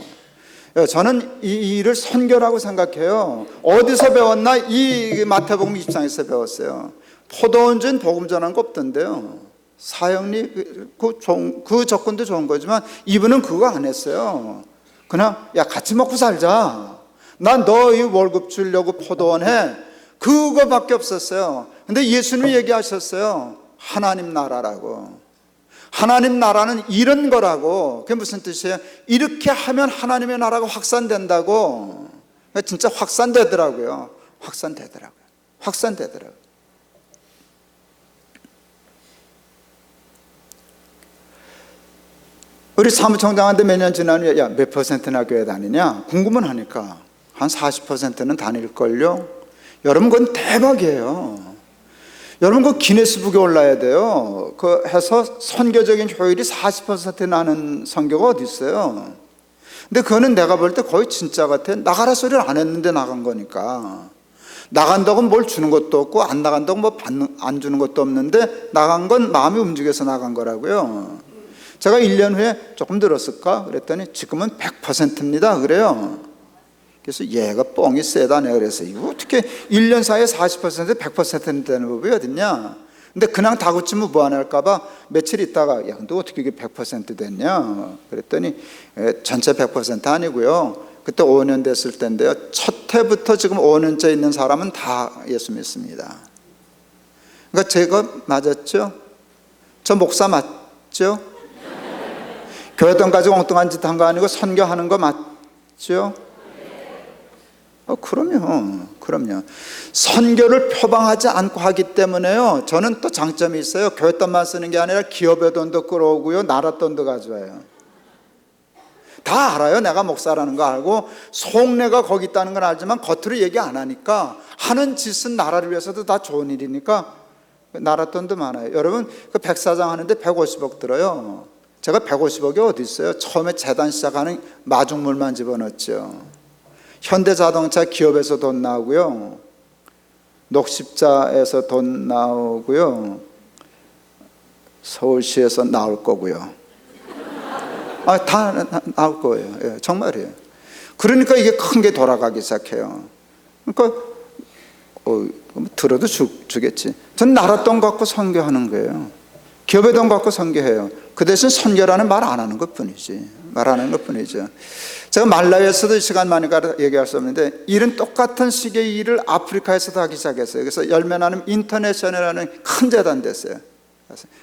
저는 이 일을 선교라고 생각해요. 어디서 배웠나? 이 마태복음 24장에서 배웠어요. 포도원 준 복음 전한 거 없던데요. 사형리 그 접근도 좋은 거지만 이분은 그거 안 했어요. 그냥 야 같이 먹고 살자. 난 너 이 월급 주려고 포도원 해. 그거밖에 없었어요. 근데 예수님이 얘기하셨어요. 하나님 나라라고. 하나님 나라는 이런 거라고. 그게 무슨 뜻이에요? 이렇게 하면 하나님의 나라가 확산된다고. 진짜 확산되더라고요. 확산되더라고요. 우리 사무총장한테 몇 년 지나면 야, 몇 퍼센트나 교회 다니냐? 궁금은 하니까 한 40%는 다닐걸요? 여러분 그건 대박이에요. 여러분 그 기네스북에 올라야 돼요. 그 해서 선교적인 효율이 40% 나는 선교가 어디 있어요? 근데 그거는 내가 볼 때 거의 진짜 같아. 나가라 소리를 안 했는데 나간 거니까. 나간다고 뭘 주는 것도 없고 안 나간다고 뭐 안 주는 것도 없는데 나간 건 마음이 움직여서 나간 거라고요. 제가 1년 후에 조금 늘었을까? 그랬더니 지금은 100%입니다. 그래요. 그래서 얘가 뻥이 세다네. 그래서 이거 어떻게 1년 사이에 40% 100% 되는 법이 어딨냐? 근데 그냥 다그치면 무안할까봐 며칠 있다가 야 근데 어떻게 이게 100% 됐냐? 그랬더니 전체 100% 아니고요. 그때 5년 됐을 때인데요. 첫 해부터 지금 5년째 있는 사람은 다 예수 믿습니다. 그러니까 제가 맞았죠? 저 목사 맞죠? 교회 돈 가지고 엉뚱한 짓 한 거 아니고 선교하는 거 맞죠? 그럼요. 선교를 표방하지 않고 하기 때문에요. 저는 또 장점이 있어요. 교회 돈만 쓰는 게 아니라 기업의 돈도 끌어오고요, 나라 돈도 가져와요. 다 알아요. 내가 목사라는 거 알고 속내가 거기 있다는 건 알지만 겉으로 얘기 안 하니까 하는 짓은 나라를 위해서도 다 좋은 일이니까 나라 돈도 많아요. 여러분 그 백사장 하는데 150억 들어요. 제가 150억이 어디 있어요? 처음에 재단 시작하는 마중물만 집어넣었죠. 현대자동차 기업에서 돈 나오고요, 녹십자에서 돈 나오고요, 서울시에서 나올 거고요. 다 나올 거예요. 예, 정말이에요. 그러니까 이게 큰 게 돌아가기 시작해요. 그러니까 들어도 주겠지. 전 나라 돈 갖고 선교하는 거예요. 기업의 돈 갖고 선교해요. 그 대신 선교라는 말 안 하는 것뿐이지. 말 안 하는 것뿐이죠. 제가 말라위에서도 시간 많으니까 얘기할 수 없는데, 일은 똑같은 식의 일을 아프리카에서도 하기 시작했어요. 그래서 열매나눔 인터내셔널이라는 큰 재단 됐어요.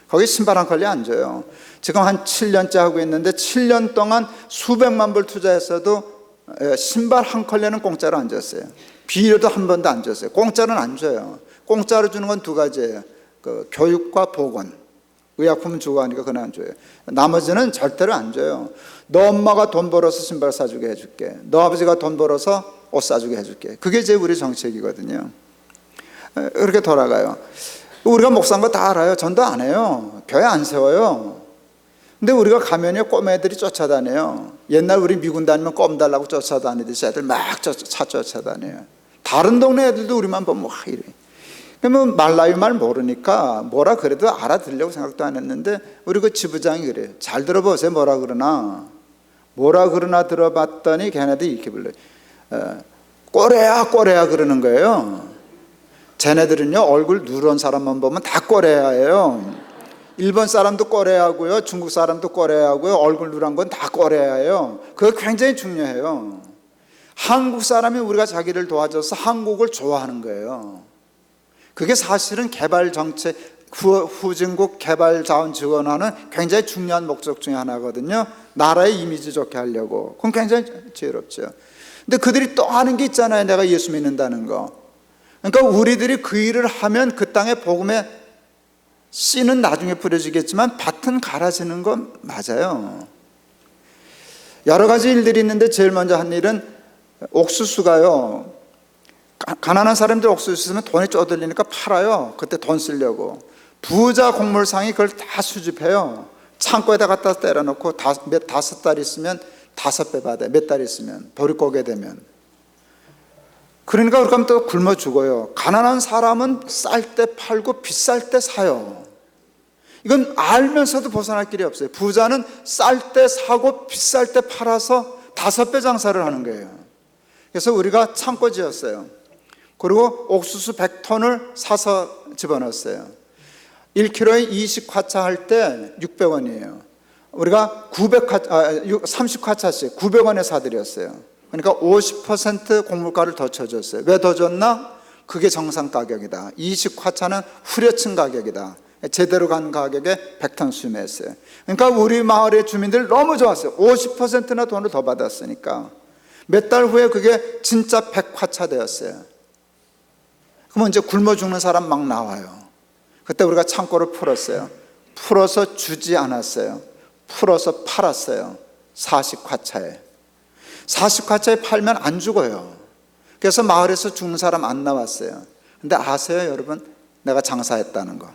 거기 신발 한 컬레 안 줘요. 지금 한 7년째 하고 있는데 7년 동안 수백만 불 투자했어도 신발 한 컬레는 공짜로 안 줬어요. 비료도 한 번도 안 줬어요. 공짜로는 안 줘요. 공짜로 주는 건 두 가지예요. 교육과 보건. 의약품은 주고 하니까 그건 안 줘요. 나머지는 절대로 안 줘요. 너 엄마가 돈 벌어서 신발 사주게 해줄게. 너 아버지가 돈 벌어서 옷 사주게 해줄게. 그게 제 우리 정책이거든요. 그렇게 돌아가요. 우리가 목사인 거 다 알아요. 전도 안 해요. 교회 안 세워요. 근데 우리가 가면요, 꼬매들이 쫓아다녀요. 옛날 우리 미군 다니면 껌 달라고 쫓아다니듯이 애들 막 쫓아다녀요. 다른 동네 애들도 우리만 보면 와 이래. 그러면 말라위 말 모르니까 뭐라 그래도 알아들으려고 생각도 안 했는데, 우리 그 지부장이 그래요. 잘 들어보세요. 뭐라 그러나 들어봤더니 걔네들이 이렇게 불러요. 꼬레야 그러는 거예요. 쟤네들은요, 얼굴 누런 사람만 보면 다 꼬레야예요. 일본 사람도 꼬레야고요, 중국 사람도 꼬레야고요, 얼굴 누런 건 다 꼬레야예요. 그거 굉장히 중요해요. 한국 사람이 우리가 자기를 도와줘서 한국을 좋아하는 거예요. 그게 사실은 개발 정책, 후진국 개발 자원 지원하는 굉장히 중요한 목적 중에 하나거든요. 나라의 이미지 좋게 하려고. 그건 굉장히 지혜롭죠. 근데 그들이 또 하는 게 있잖아요. 내가 예수 믿는다는 거. 그러니까 우리들이 그 일을 하면 그 땅의 복음의 씨는 나중에 뿌려지겠지만 밭은 갈아지는 건 맞아요. 여러 가지 일들이 있는데 제일 먼저 한 일은 옥수수가요, 가난한 사람들 옥수수 있으면 돈이 쪼들리니까 팔아요. 그때 돈 쓰려고. 부자 곡물상이 그걸 다 수집해요. 창고에다 갖다 때려놓고 5달 있으면 5배 받아요. 몇 달 있으면 버리고 오게 되면. 그러니까 그렇게 하면 또 굶어 죽어요. 가난한 사람은 쌀 때 팔고 비쌀 때 사요. 이건 알면서도 벗어날 길이 없어요. 부자는 쌀 때 사고 비쌀 때 팔아서 5배 장사를 하는 거예요. 그래서 우리가 창고 지었어요. 그리고 옥수수 100톤을 사서 집어넣었어요. 1kg에 20화차 할 때 600원이에요. 우리가 30화차씩 900원에 사드렸어요. 그러니까 50% 곡물가를 더 쳐줬어요. 왜 더 줬나? 그게 정상 가격이다. 20화차는 후려친 가격이다. 제대로 간 가격에 100톤 수매했어요. 그러니까 우리 마을의 주민들 너무 좋았어요. 50%나 돈을 더 받았으니까. 몇 달 후에 그게 진짜 100화차 되었어요. 그러면 이제 굶어 죽는 사람 막 나와요. 그때 우리가 창고를 풀었어요. 풀어서 주지 않았어요. 풀어서 팔았어요. 40화차에. 40화차에 팔면 안 죽어요. 그래서 마을에서 죽는 사람 안 나왔어요. 근데 아세요, 여러분? 내가 장사했다는 거.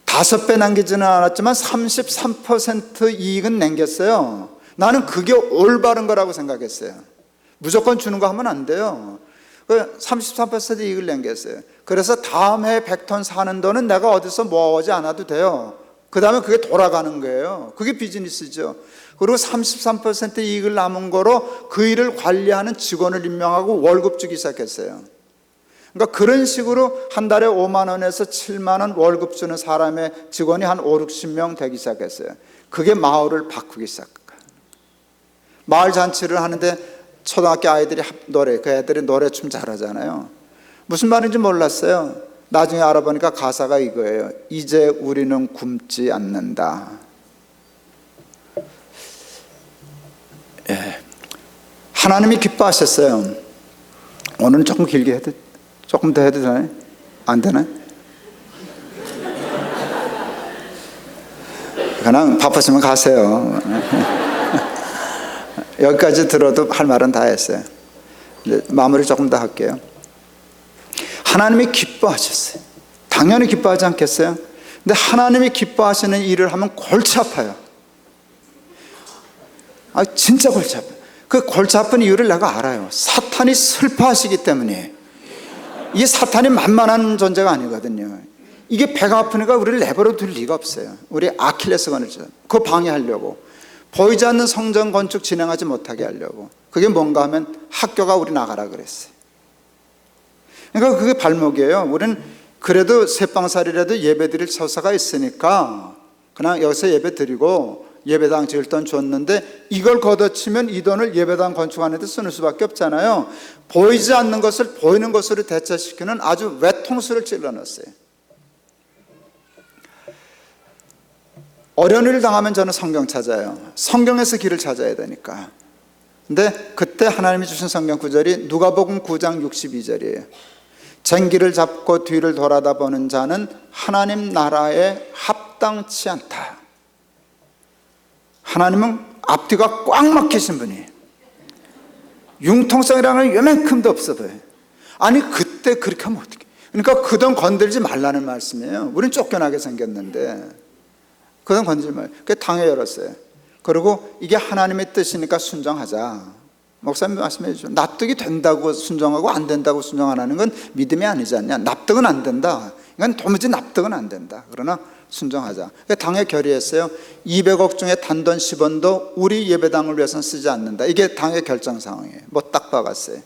5배 남기지는 않았지만 33% 이익은 남겼어요. 나는 그게 올바른 거라고 생각했어요. 무조건 주는 거 하면 안 돼요. 33% 이익을 남겼어요. 그래서 다음 해 100톤 사는 돈은 내가 어디서 모아오지 않아도 돼요. 그 다음에 그게 돌아가는 거예요. 그게 비즈니스죠. 그리고 33% 이익을 남은 거로 그 일을 관리하는 직원을 임명하고 월급 주기 시작했어요. 그러니까 그런 식으로 한 달에 5만 원에서 7만 원 월급 주는 사람의 직원이 한 5, 60명 되기 시작했어요. 그게 마을을 바꾸기 시작한 거예요. 마을 잔치를 하는데 초등학교 아이들이 그 애들이 노래 춤 잘하잖아요. 무슨 말인지 몰랐어요. 나중에 알아보니까 가사가 이거예요. 이제 우리는 굶지 않는다. 예. 하나님이 기뻐하셨어요. 오늘은 조금 길게 해도, 조금 더 해도 되나요? 안 되나요? 그냥 바쁘시면 가세요. 여기까지 들어도 할 말은 다 했어요. 이제 마무리 조금 더 할게요. 하나님이 기뻐하셨어요. 당연히 기뻐하지 않겠어요? 근데 하나님이 기뻐하시는 일을 하면 골치 아파요. 진짜 골치 아파요. 그 골치 아픈 이유를 내가 알아요. 사탄이 슬퍼하시기 때문에. 이게 사탄이 만만한 존재가 아니거든요. 이게 배가 아프니까 우리를 내버려 둘 리가 없어요. 우리 아킬레스건을 그거 방해하려고, 보이지 않는 성전 건축 진행하지 못하게 하려고. 그게 뭔가 하면 학교가 우리 나가라 그랬어요. 그러니까 그게 발목이에요. 우리는 그래도 새방살이라도 예배 드릴 처사가 있으니까 그냥 여기서 예배 드리고 예배당 지을 돈 줬는데 이걸 걷어치면 이 돈을 예배당 건축하는 데 쓰는 수밖에 없잖아요. 보이지 않는 것을 보이는 것으로 대체시키는 아주 외통수를 찔러넣었어요. 어려운 일을 당하면 저는 성경 찾아요. 성경에서 길을 찾아야 되니까. 근데 그때 하나님이 주신 성경 구절이 누가복음 9장 62절이에요. 쟁기를 잡고 뒤를 돌아다 보는 자는 하나님 나라에 합당치 않다. 하나님은 앞뒤가 꽉 막히신 분이에요. 융통성이라는 건 요만큼도 없어 보여요. 아니 그때 그렇게 하면 어떡해. 그러니까 그 돈 건들지 말라는 말씀이에요. 우린 쫓겨나게 생겼는데 그 돈 건들지 말아요. 그게 당에 열었어요. 그리고 이게 하나님의 뜻이니까 순종하자. 목사님 말씀해 주죠. 납득이 된다고 순종하고 안 된다고 순종 안 하는 건 믿음이 아니지 않냐. 납득은 안 된다. 이건 도무지 납득은 안 된다. 그러나 순종하자. 당에 결의했어요. 200억 중에 단돈 10원도 우리 예배당을 위해서는 쓰지 않는다. 이게 당의 결정 상황이에요. 뭐 딱 박았어요.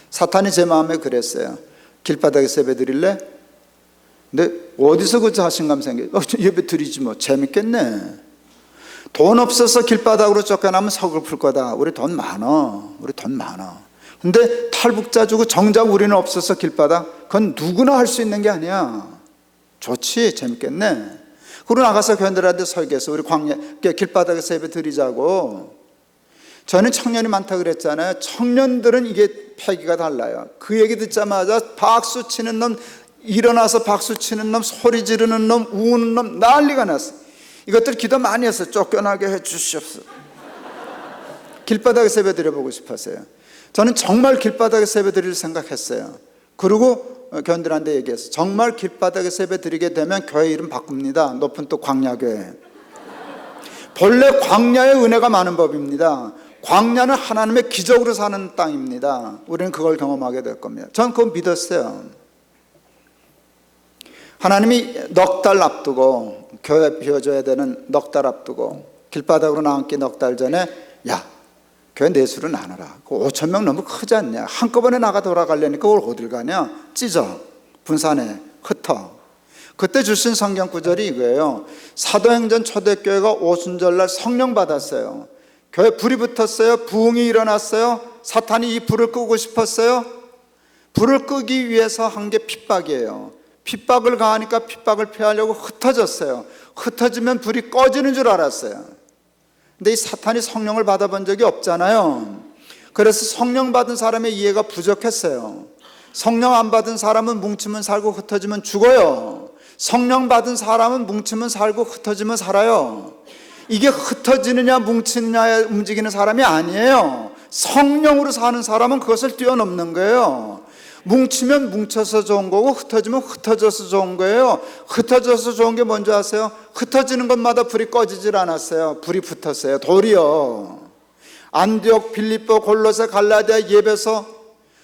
사탄이 제 마음에 그랬어요. 길바닥에서 예배 드릴래? 근데 어디서 그 자신감 생겨? 예배 드리지 뭐. 재밌겠네. 돈 없어서 길바닥으로 쫓겨나면 서글플 거다. 우리 돈 많아. 우리 돈 많아. 근데 탈북자 주고 정작 우리는 없어서 길바닥. 그건 누구나 할 수 있는 게 아니야. 좋지. 재밌겠네. 그러고 나가서 교인들한테 설교해서 우리 광야 길바닥에서 예배 드리자고. 저는 청년이 많다 그랬잖아요. 청년들은 이게 패기가 달라요. 그 얘기 듣자마자 박수 치는 놈, 일어나서 박수 치는 놈, 소리 지르는 놈, 우는 놈 난리가 났어요. 이것들 기도 많이 했어요. 쫓겨나게 해 주시옵소서. 길바닥에서 예배 드려보고 싶었어요. 저는 정말 길바닥에서 예배 드릴 생각했어요. 그리고 교인들한테 얘기했어요. 정말 길바닥에서 예배 드리게 되면 교회 이름 바꿉니다. 높은 또 광야교회. 본래 광야의 은혜가 많은 법입니다. 광야는 하나님의 기적으로 사는 땅입니다. 우리는 그걸 경험하게 될 겁니다. 저는 그거 믿었어요. 하나님이 넉 달 앞두고, 교회 비워줘야 되는 넉 달 앞두고 길바닥으로 나앉기 넉 달 전에 야, 교회 내수를 나눠라. 5,000명 너무 크지 않냐. 한꺼번에 나가 돌아가려니까 그걸 어딜 가냐. 찢어, 분산해, 흩어. 그때 주신 성경 구절이 이거예요. 사도행전 초대교회가 오순절날 성령 받았어요. 교회 불이 붙었어요. 부흥이 일어났어요. 사탄이 이 불을 끄고 싶었어요. 불을 끄기 위해서 한 게 핍박이에요. 핍박을 가하니까 핍박을 피하려고 흩어졌어요. 흩어지면 불이 꺼지는 줄 알았어요. 근데 이 사탄이 성령을 받아본 적이 없잖아요. 그래서 성령 받은 사람의 이해가 부족했어요. 성령 안 받은 사람은 뭉치면 살고 흩어지면 죽어요. 성령 받은 사람은 뭉치면 살고 흩어지면 살아요. 이게 흩어지느냐 뭉치느냐에 움직이는 사람이 아니에요. 성령으로 사는 사람은 그것을 뛰어넘는 거예요. 뭉치면 뭉쳐서 좋은 거고 흩어지면 흩어져서 좋은 거예요. 흩어져서 좋은 게 뭔지 아세요? 흩어지는 것마다 불이 꺼지질 않았어요. 불이 붙었어요. 돌이요. 안디옥, 빌립보, 골로새, 갈라디아, 예배소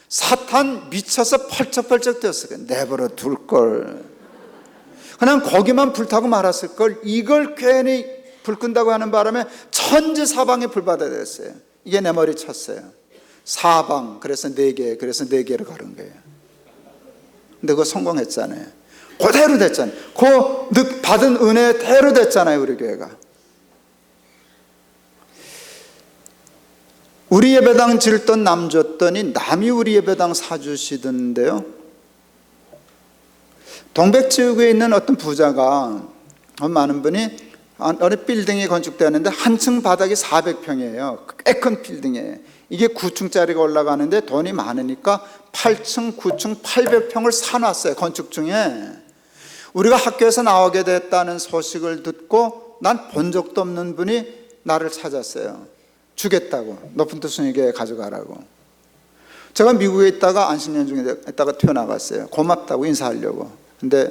사탄 미쳐서 펄쩍펄쩍 뛰었어요. 내버려 둘걸. 그냥 거기만 불타고 말았을걸. 이걸 괜히 불 끈다고 하는 바람에 천지사방에 불받아 됐어요. 이게 내 머리 쳤어요. 사방, 그래서 4개, 그래서 4개로 가는 거예요. 근데 그거 성공했잖아요. 그대로 됐잖아요. 그 받은 은혜대로 됐잖아요, 우리 교회가. 우리 예배당 질 돈 남 줬더니 남이 우리 예배당 사주시던데요. 동백지구에 있는 어떤 부자가, 많은 분이 어느 빌딩이 건축되었는데 한 층 바닥이 400평이에요. 꽤 큰 빌딩이에요. 이게 9층짜리가 올라가는데 돈이 많으니까 8층, 9층, 800평을 사놨어요. 건축 중에. 우리가 학교에서 나오게 됐다는 소식을 듣고 난 본 적도 없는 분이 나를 찾았어요. 주겠다고. 높은 뜻순이교회 가져가라고. 제가 미국에 있다가 안식년중에 있다가 튀어나갔어요. 고맙다고 인사하려고. 근데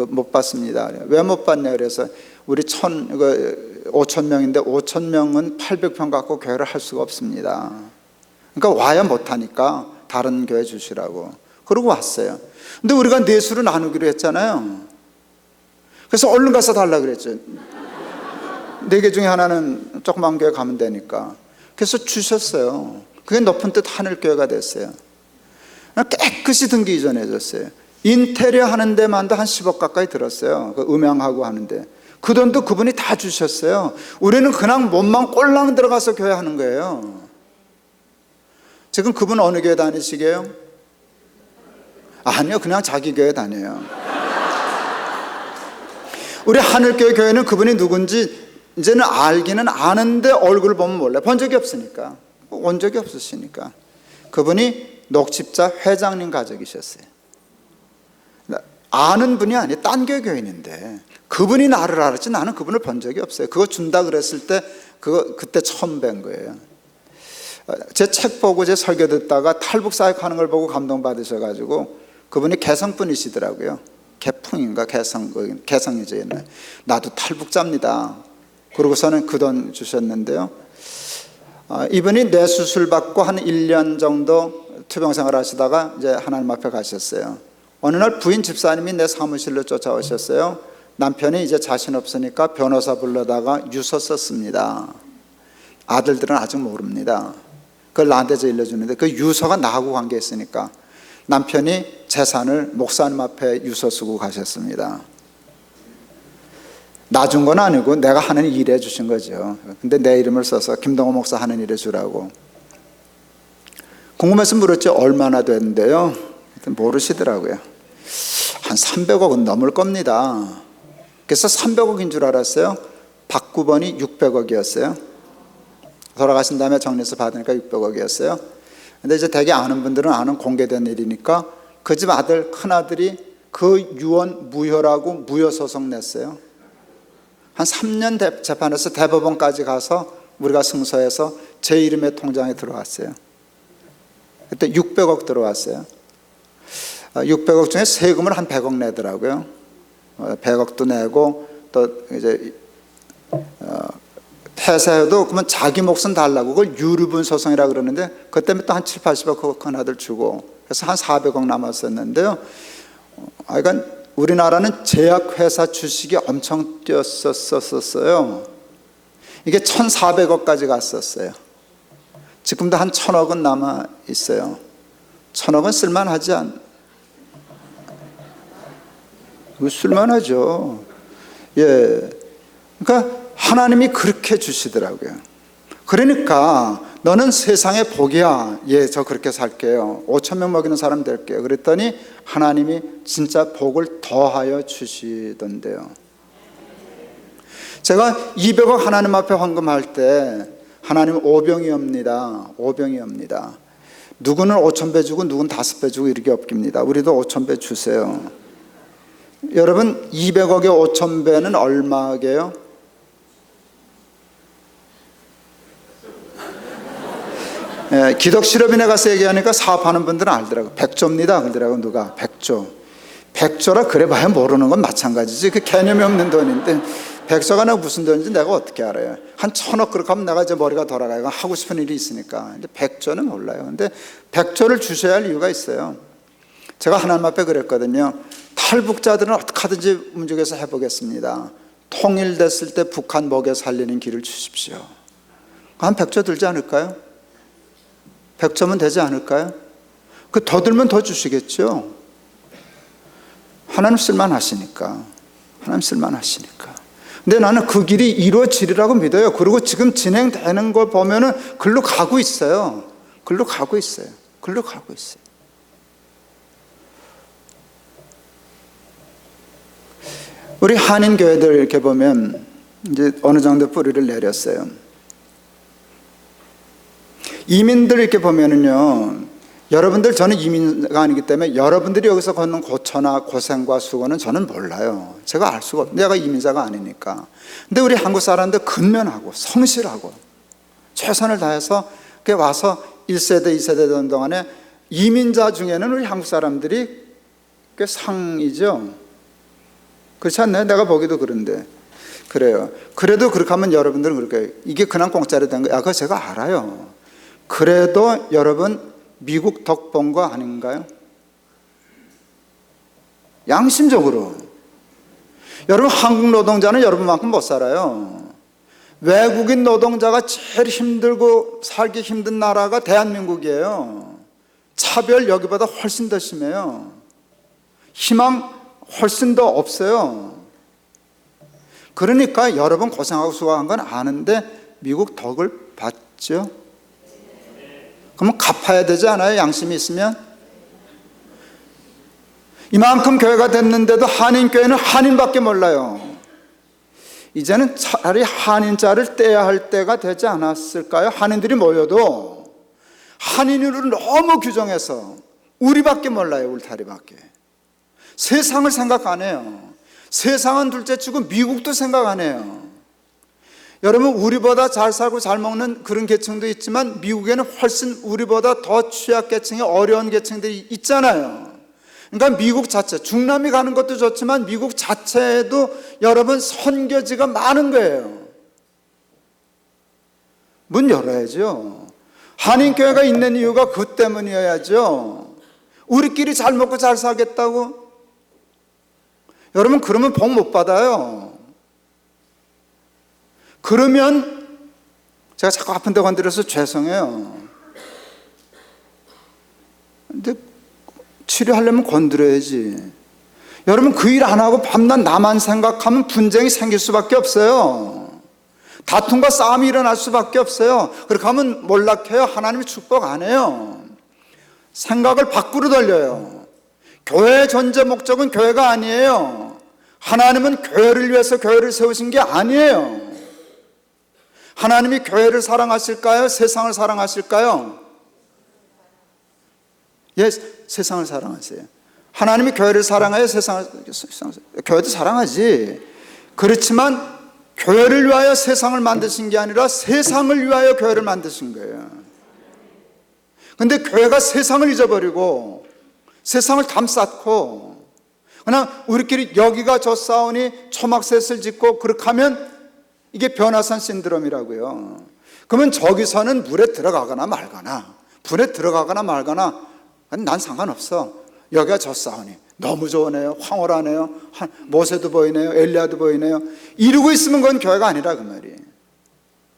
못 받습니다. 왜 못 받냐 그래서 우리 5,000명인데 5,000명은 800평 갖고 교회를 할 수가 없습니다. 그러니까 와야 못하니까 다른 교회 주시라고. 그러고 왔어요. 근데 우리가 내수를 나누기로 했잖아요. 그래서 얼른 가서 달라 그랬죠. 4개 중에 하나는 조그만 교회 가면 되니까. 그래서 주셨어요. 그게 높은 뜻 하늘교회가 됐어요. 깨끗이 등기 이전해 줬어요. 인테리어 하는 데만도 한 10억 가까이 들었어요. 음향하고 하는데 그 돈도 그분이 다 주셨어요. 우리는 그냥 몸만 꼴랑 들어가서 교회 하는 거예요. 지금 그분 어느 교회 다니시게요? 아니요, 그냥 자기 교회 다녀요. 우리 하늘교회 교회는 그분이 누군지 이제는 알기는 아는데 얼굴 보면 몰라요. 본 적이 없으니까. 온 적이 없으시니까. 그분이 녹십자 회장님 가족이셨어요. 아는 분이 아니에요. 딴 교회인인데 그분이 나를 알았지 나는 그분을 본 적이 없어요. 그거 준다 그랬을 때 그때 처음 뵌 거예요. 제 책 보고 제 설교 듣다가 탈북 사역하는 걸 보고 감동받으셔가지고 그분이 개성분이시더라고요. 개풍인가 개성이죠 옛날. 나도 탈북자입니다. 그러고서는 그 돈 주셨는데요. 이분이 뇌수술 받고 한 1년 정도 투병 생활 하시다가 이제 하나님 앞에 가셨어요. 어느 날 부인 집사님이 내 사무실로 쫓아오셨어요. 남편이 이제 자신 없으니까 변호사 불러다가 유서 썼습니다. 아들들은 아직 모릅니다. 그걸 나한테 일러주는데 그 유서가 나하고 관계 있으니까 남편이 재산을 목사님 앞에 유서 쓰고 가셨습니다. 나 준 건 아니고 내가 하는 일에 주신 거죠. 근데 내 이름을 써서 김동호 목사 하는 일에 주라고. 궁금해서 물었죠. 얼마나 됐는데요? 모르시더라고요. 한 300억은 넘을 겁니다. 그래서 300억인 줄 알았어요. 박구번이 600억이었어요. 돌아가신 다음에 정리해서 받으니까 600억이었어요. 근데 이제 대개 아는 분들은 아는 공개된 일이니까 그 집 아들, 큰아들이 그 유언 무효라고 무효소송 냈어요. 한 3년 재판에서 대법원까지 가서 우리가 승소해서 제 이름의 통장에 들어왔어요. 그때 600억 들어왔어요. 600억 중에 세금을 한 100억 내더라고요. 100억도 내고 또 이제 폐사해도 그러면 자기 몫은 달라고 그걸 유류분 소송이라 그러는데 그 때문에 또 한 7, 80억 그거 큰 아들 주고 그래서 한 400억 남았었는데요. 그러니까 우리나라는 제약회사 주식이 엄청 뛰었었어요. 이게 1,400억까지 갔었어요. 지금도 한 1,000억은 남아 있어요. 1,000억은 쓸만하지 쓸만하죠. 예. 그러니까 하나님이 그렇게 주시더라고요. 그러니까 너는 세상의 복이야. 예, 저 그렇게 살게요. 5,000명 먹이는 사람 될게요. 그랬더니 하나님이 진짜 복을 더하여 주시던데요. 제가 200억 하나님 앞에 헌금할 때 하나님 오병이옵니다. 오병이옵니다. 누구는 5,000배 주고 누구는 5배 주고 이렇게 없깁니다. 우리도 5,000배 주세요. 여러분 200억에 5,000배는 얼마게요? 예, 기독실업인회 가서 얘기하니까 사업하는 분들은 알더라고요. 100조입니다 그러더라고요. 누가 100조 100조라 그래봐야 모르는 건 마찬가지지. 그 개념이 없는 돈인데 100조가 내가 무슨 돈인지 내가 어떻게 알아요. 한 1,000억 그렇게 하면 내가 이제 머리가 돌아가요. 하고 싶은 일이 있으니까. 근데 100조는 몰라요. 근데 100조를 주셔야 할 이유가 있어요. 제가 하나님 앞에 그랬거든요. 탈북자들은 어떻게 하든지 움직여서 해보겠습니다. 통일됐을 때 북한 먹여 살리는 길을 주십시오. 한 100조 들지 않을까요? 100조면 되지 않을까요? 그 더 들면 더 주시겠죠. 하나님 쓸만하시니까. 하나님 쓸만하시니까. 근데 나는 그 길이 이루어지리라고 믿어요. 그리고 지금 진행되는 거 보면은 글로 가고 있어요. 글로 가고 있어요. 글로 가고 있어요. 우리 한인 교회들 이렇게 보면 이제 어느 정도 뿌리를 내렸어요. 이민들 이렇게 보면은요, 여러분들, 저는 이민가 아니기 때문에 여러분들이 여기서 걷는 고초나 고생과 수고는 저는 몰라요. 제가 알 수가 없어요. 내가 이민자가 아니니까. 근데 우리 한국 사람들 근면하고 성실하고 최선을 다해서 와서 1세대, 2세대 되는 동안에 이민자 중에는 우리 한국 사람들이 꽤 상이죠. 그렇지 않나요? 내가 보기도 그런데. 그래요. 그래도 그렇게 하면 여러분들은 그렇게, 이게 그냥 공짜로 된 거야. 그거 제가 알아요. 그래도 여러분, 미국 덕본 거 아닌가요? 양심적으로. 여러분, 한국 노동자는 여러분만큼 못 살아요. 외국인 노동자가 제일 힘들고 살기 힘든 나라가 대한민국이에요. 차별 여기보다 훨씬 더 심해요. 희망 훨씬 더 없어요. 그러니까 여러분 고생하고 수고한 건 아는데 미국 덕을 봤죠? 그러면 갚아야 되지 않아요? 양심이 있으면? 이만큼 교회가 됐는데도 한인교회는 한인밖에 몰라요. 이제는 차라리 한인자를 떼야 할 때가 되지 않았을까요? 한인들이 모여도 한인으로 너무 규정해서 우리밖에 몰라요. 울타리밖에. 세상을 생각 안 해요. 세상은 둘째치고 미국도 생각 안 해요. 여러분, 우리보다 잘 살고 잘 먹는 그런 계층도 있지만 미국에는 훨씬 우리보다 더 취약계층이 어려운 계층들이 있잖아요. 그러니까 미국 자체, 중남미 가는 것도 좋지만 미국 자체에도 여러분 선교지가 많은 거예요. 문 열어야죠. 한인교회가 있는 이유가 그 때문이어야죠. 우리끼리 잘 먹고 잘 살겠다고? 여러분, 그러면 복 못 받아요. 그러면 제가 자꾸 아픈 데 건드려서 죄송해요. 근데 치료하려면 건드려야지. 여러분, 그 일 안 하고 밤낮 나만 생각하면 분쟁이 생길 수밖에 없어요. 다툼과 싸움이 일어날 수밖에 없어요. 그렇게 하면 몰락해요. 하나님이 축복 안 해요. 생각을 밖으로 돌려요. 교회의 존재 목적은 교회가 아니에요. 하나님은 교회를 위해서 교회를 세우신 게 아니에요. 하나님이 교회를 사랑하실까요? 세상을 사랑하실까요? 예, 세상을 사랑하세요. 하나님이 교회를 사랑해요? 교회도 사랑하지. 그렇지만 교회를 위하여 세상을 만드신 게 아니라 세상을 위하여 교회를 만드신 거예요. 그런데 교회가 세상을 잊어버리고 세상을 담쌓고 그냥 우리끼리 여기가 저 싸우니 초막셋을 짓고 그렇게 하면 이게 변화산 신드롬이라고요. 그러면 저기서는 물에 들어가거나 말거나, 불에 들어가거나 말거나 난 상관없어. 여기가 저 싸우니 너무 좋으네요. 황홀하네요. 모세도 보이네요. 엘리야도 보이네요. 이러고 있으면 그건 교회가 아니라 그 말이에요.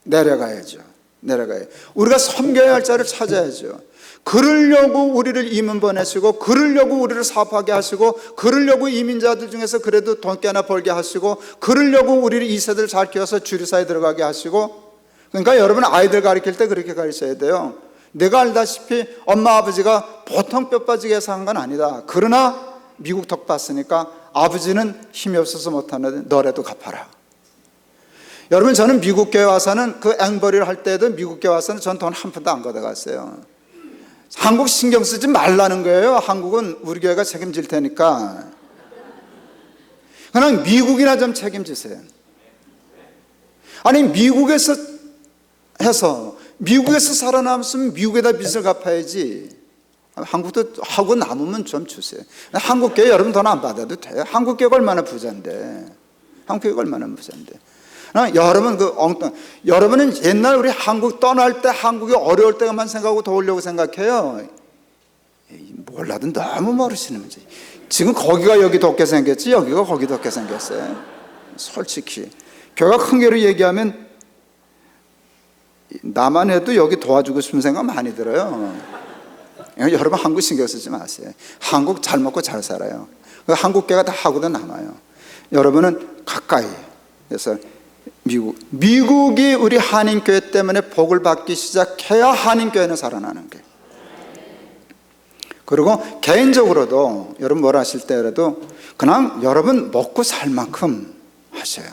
내려가야죠. 내려가야죠. 우리가 섬겨야 할 자를 찾아야죠. 그러려고 우리를 이민 보내시고, 그러려고 우리를 사업하게 하시고, 그러려고 이민자들 중에서 그래도 돈 꽤나 벌게 하시고, 그러려고 우리를 2세대를 잘 키워서 주류사에 들어가게 하시고. 그러니까 여러분, 아이들 가르칠 때 그렇게 가르쳐야 돼요. 내가 알다시피 엄마 아버지가 보통 뼈 빠지게 해서 한 건 아니다. 그러나 미국 덕 봤으니까 아버지는 힘이 없어서 못하는데 너라도 갚아라. 여러분, 저는 미국 교회 와서는 그 앵벌이를 할 때도 미국 교회 와서는 전 돈 한 푼도 안 걷어갔어요. 한국 신경 쓰지 말라는 거예요. 한국은 우리 교회가 책임질 테니까. 그냥 미국이나 좀 책임지세요. 아니, 미국에서 살아남으면 미국에다 빚을 갚아야지. 한국도 하고 남으면 좀 주세요. 한국 교회 여러분 돈 안 받아도 돼요. 한국 교회가 얼마나 부자인데. 한국 교회가 얼마나 부자인데. 여러분, 여러분은 옛날 우리 한국 떠날 때 한국이 어려울 때만 생각하고 도우려고 생각해요. 몰라도 너무 모르시는 문제. 지금 거기가 여기 덥게 생겼지, 여기가 거기 덥게 생겼어요. 솔직히. 교회가 큰 교회로 얘기하면 나만 해도 여기 도와주고 싶은 생각 많이 들어요. 여러분, 한국 신경 쓰지 마세요. 한국 잘 먹고 잘 살아요. 한국 교회가 다 하고도 남아요. 여러분은 가까이. 그래서 미국이 우리 한인교회 때문에 복을 받기 시작해야 한인교회는 살아나는 거예요. 그리고 개인적으로도 여러분 뭘 하실 때라도 그냥 여러분 먹고 살 만큼 하셔요.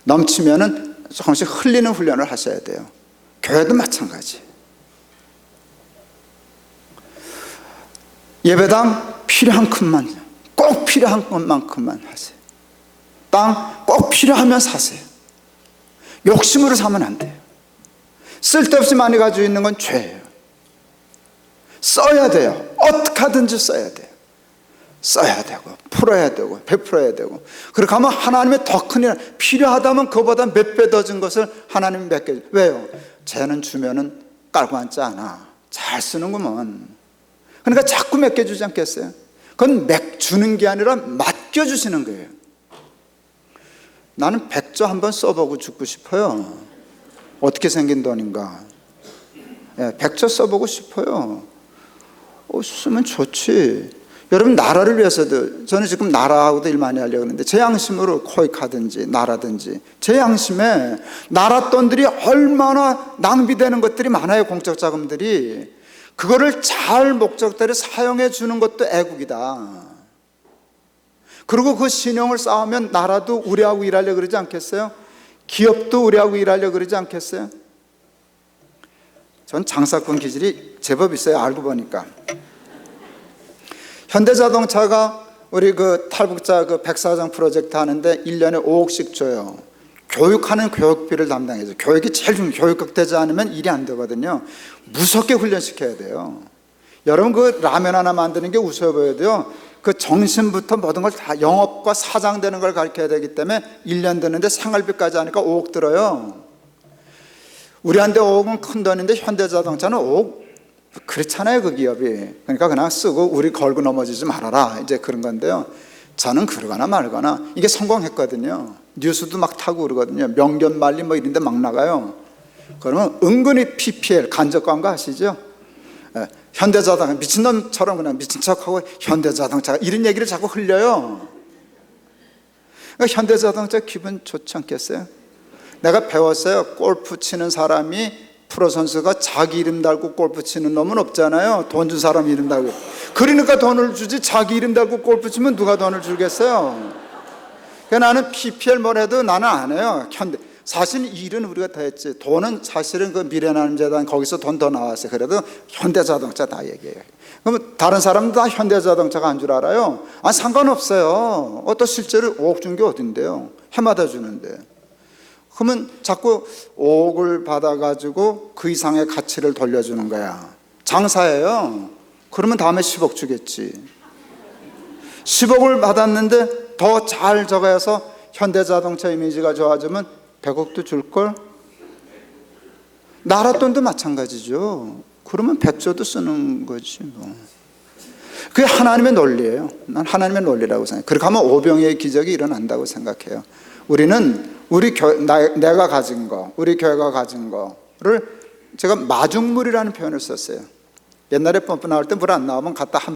넘치면은 조금씩 흘리는 훈련을 하셔야 돼요. 교회도 마찬가지. 예배당 필요한 것만, 꼭 필요한 것만큼만 하세요. 땅 꼭 필요하면 사세요. 욕심으로 사면 안 돼요. 쓸데없이 많이 가지고 있는 건 죄예요. 써야 돼요. 어떻게 하든지 써야 돼요. 써야 되고 풀어야 되고 베풀어야 되고, 그렇게 하면 하나님의 더 큰 일, 필요하다면 그보다 몇 배 더 준 것을 하나님이 맡겨. 왜요? 쟤는 주면은 깔고 앉지 않아. 잘 쓰는구먼. 그러니까 자꾸 맡겨주지 않겠어요? 그건 주는 게 아니라 맡겨주시는 거예요. 나는 백조 한번 써보고 죽고 싶어요. 어떻게 생긴 돈인가. 백조 써보고 싶어요. 쓰면 좋지. 여러분, 나라를 위해서도, 저는 지금 나라하고도 일 많이 하려고 하는데, 제 양심으로 코익하든지 나라든지, 제 양심에 나라 돈들이 얼마나 낭비되는 것들이 많아요. 공적 자금들이. 그거를 잘 목적대로 사용해 주는 것도 애국이다. 그리고 그 신용을 쌓으면 나라도 우리하고 일하려고 그러지 않겠어요? 기업도 우리하고 일하려고 그러지 않겠어요? 전 장사꾼 기질이 제법 있어요. 알고 보니까. 현대자동차가 우리 그 탈북자 그 백사장 프로젝트 하는데 1년에 5억씩 줘요. 교육하는 교육비를 담당해서, 교육이 제일 중요해요. 교육 극대지 않으면 일이 안 되거든요. 무섭게 훈련시켜야 돼요. 여러분, 그 라면 하나 만드는 게 우스워 보여도요, 그 정신부터 모든 걸 다 영업과 사장되는 걸 가르쳐야 되기 때문에 1년 드는데 생활비까지 하니까 5억 들어요. 우리한테 5억은 큰 돈인데 현대자동차는 5억 그렇잖아요, 그 기업이. 그러니까 그냥 쓰고 우리 걸고 넘어지지 말아라, 이제 그런 건데요. 저는 그러거나 말거나, 이게 성공했거든요. 뉴스도 막 타고 그러거든요. 명견 말리 뭐 이런 데 막 나가요. 그러면 은근히 PPL, 간접 광고 아시죠? 현대자동차 미친놈처럼 그냥 미친 척하고 현대자동차가 이런 얘기를 자꾸 흘려요. 그러니까 현대자동차 기분 좋지 않겠어요? 내가 배웠어요. 골프 치는 사람이, 프로 선수가 자기 이름 달고 골프 치는 놈은 없잖아요. 돈 준 사람 이름 달고. 그러니까 돈을 주지, 자기 이름 달고 골프 치면 누가 돈을 주겠어요? 그러니까 나는 PPL 뭐래도 나는 안 해요. 사실 일은 우리가 다 했지. 돈은 사실은 그 미래나눔재단 거기서 돈 더 나왔어요. 그래도 현대자동차 다 얘기해요. 그러면 다른 사람도 다 현대자동차가 한 줄 알아요? 상관없어요. 또 실제로 5억 준 게 어딘데요? 해마다 주는데. 그러면 자꾸 5억을 받아가지고 그 이상의 가치를 돌려주는 거야. 장사예요. 그러면 다음에 10억 주겠지. 10억을 받았는데 더 잘 적어서 현대자동차 이미지가 좋아지면 100억도 줄걸? 나라 돈도 마찬가지죠. 그러면 100조도 쓰는 거지 뭐. 그게 하나님의 논리예요. 난 하나님의 논리라고 생각해요. 그렇게 하면 오병이의 기적이 일어난다고 생각해요. 우리는 내가 가진 거, 우리 교회가 가진 거를 제가 마중물이라는 표현을 썼어요. 옛날에 펌프 나올 때 물 안 나오면 갖다 한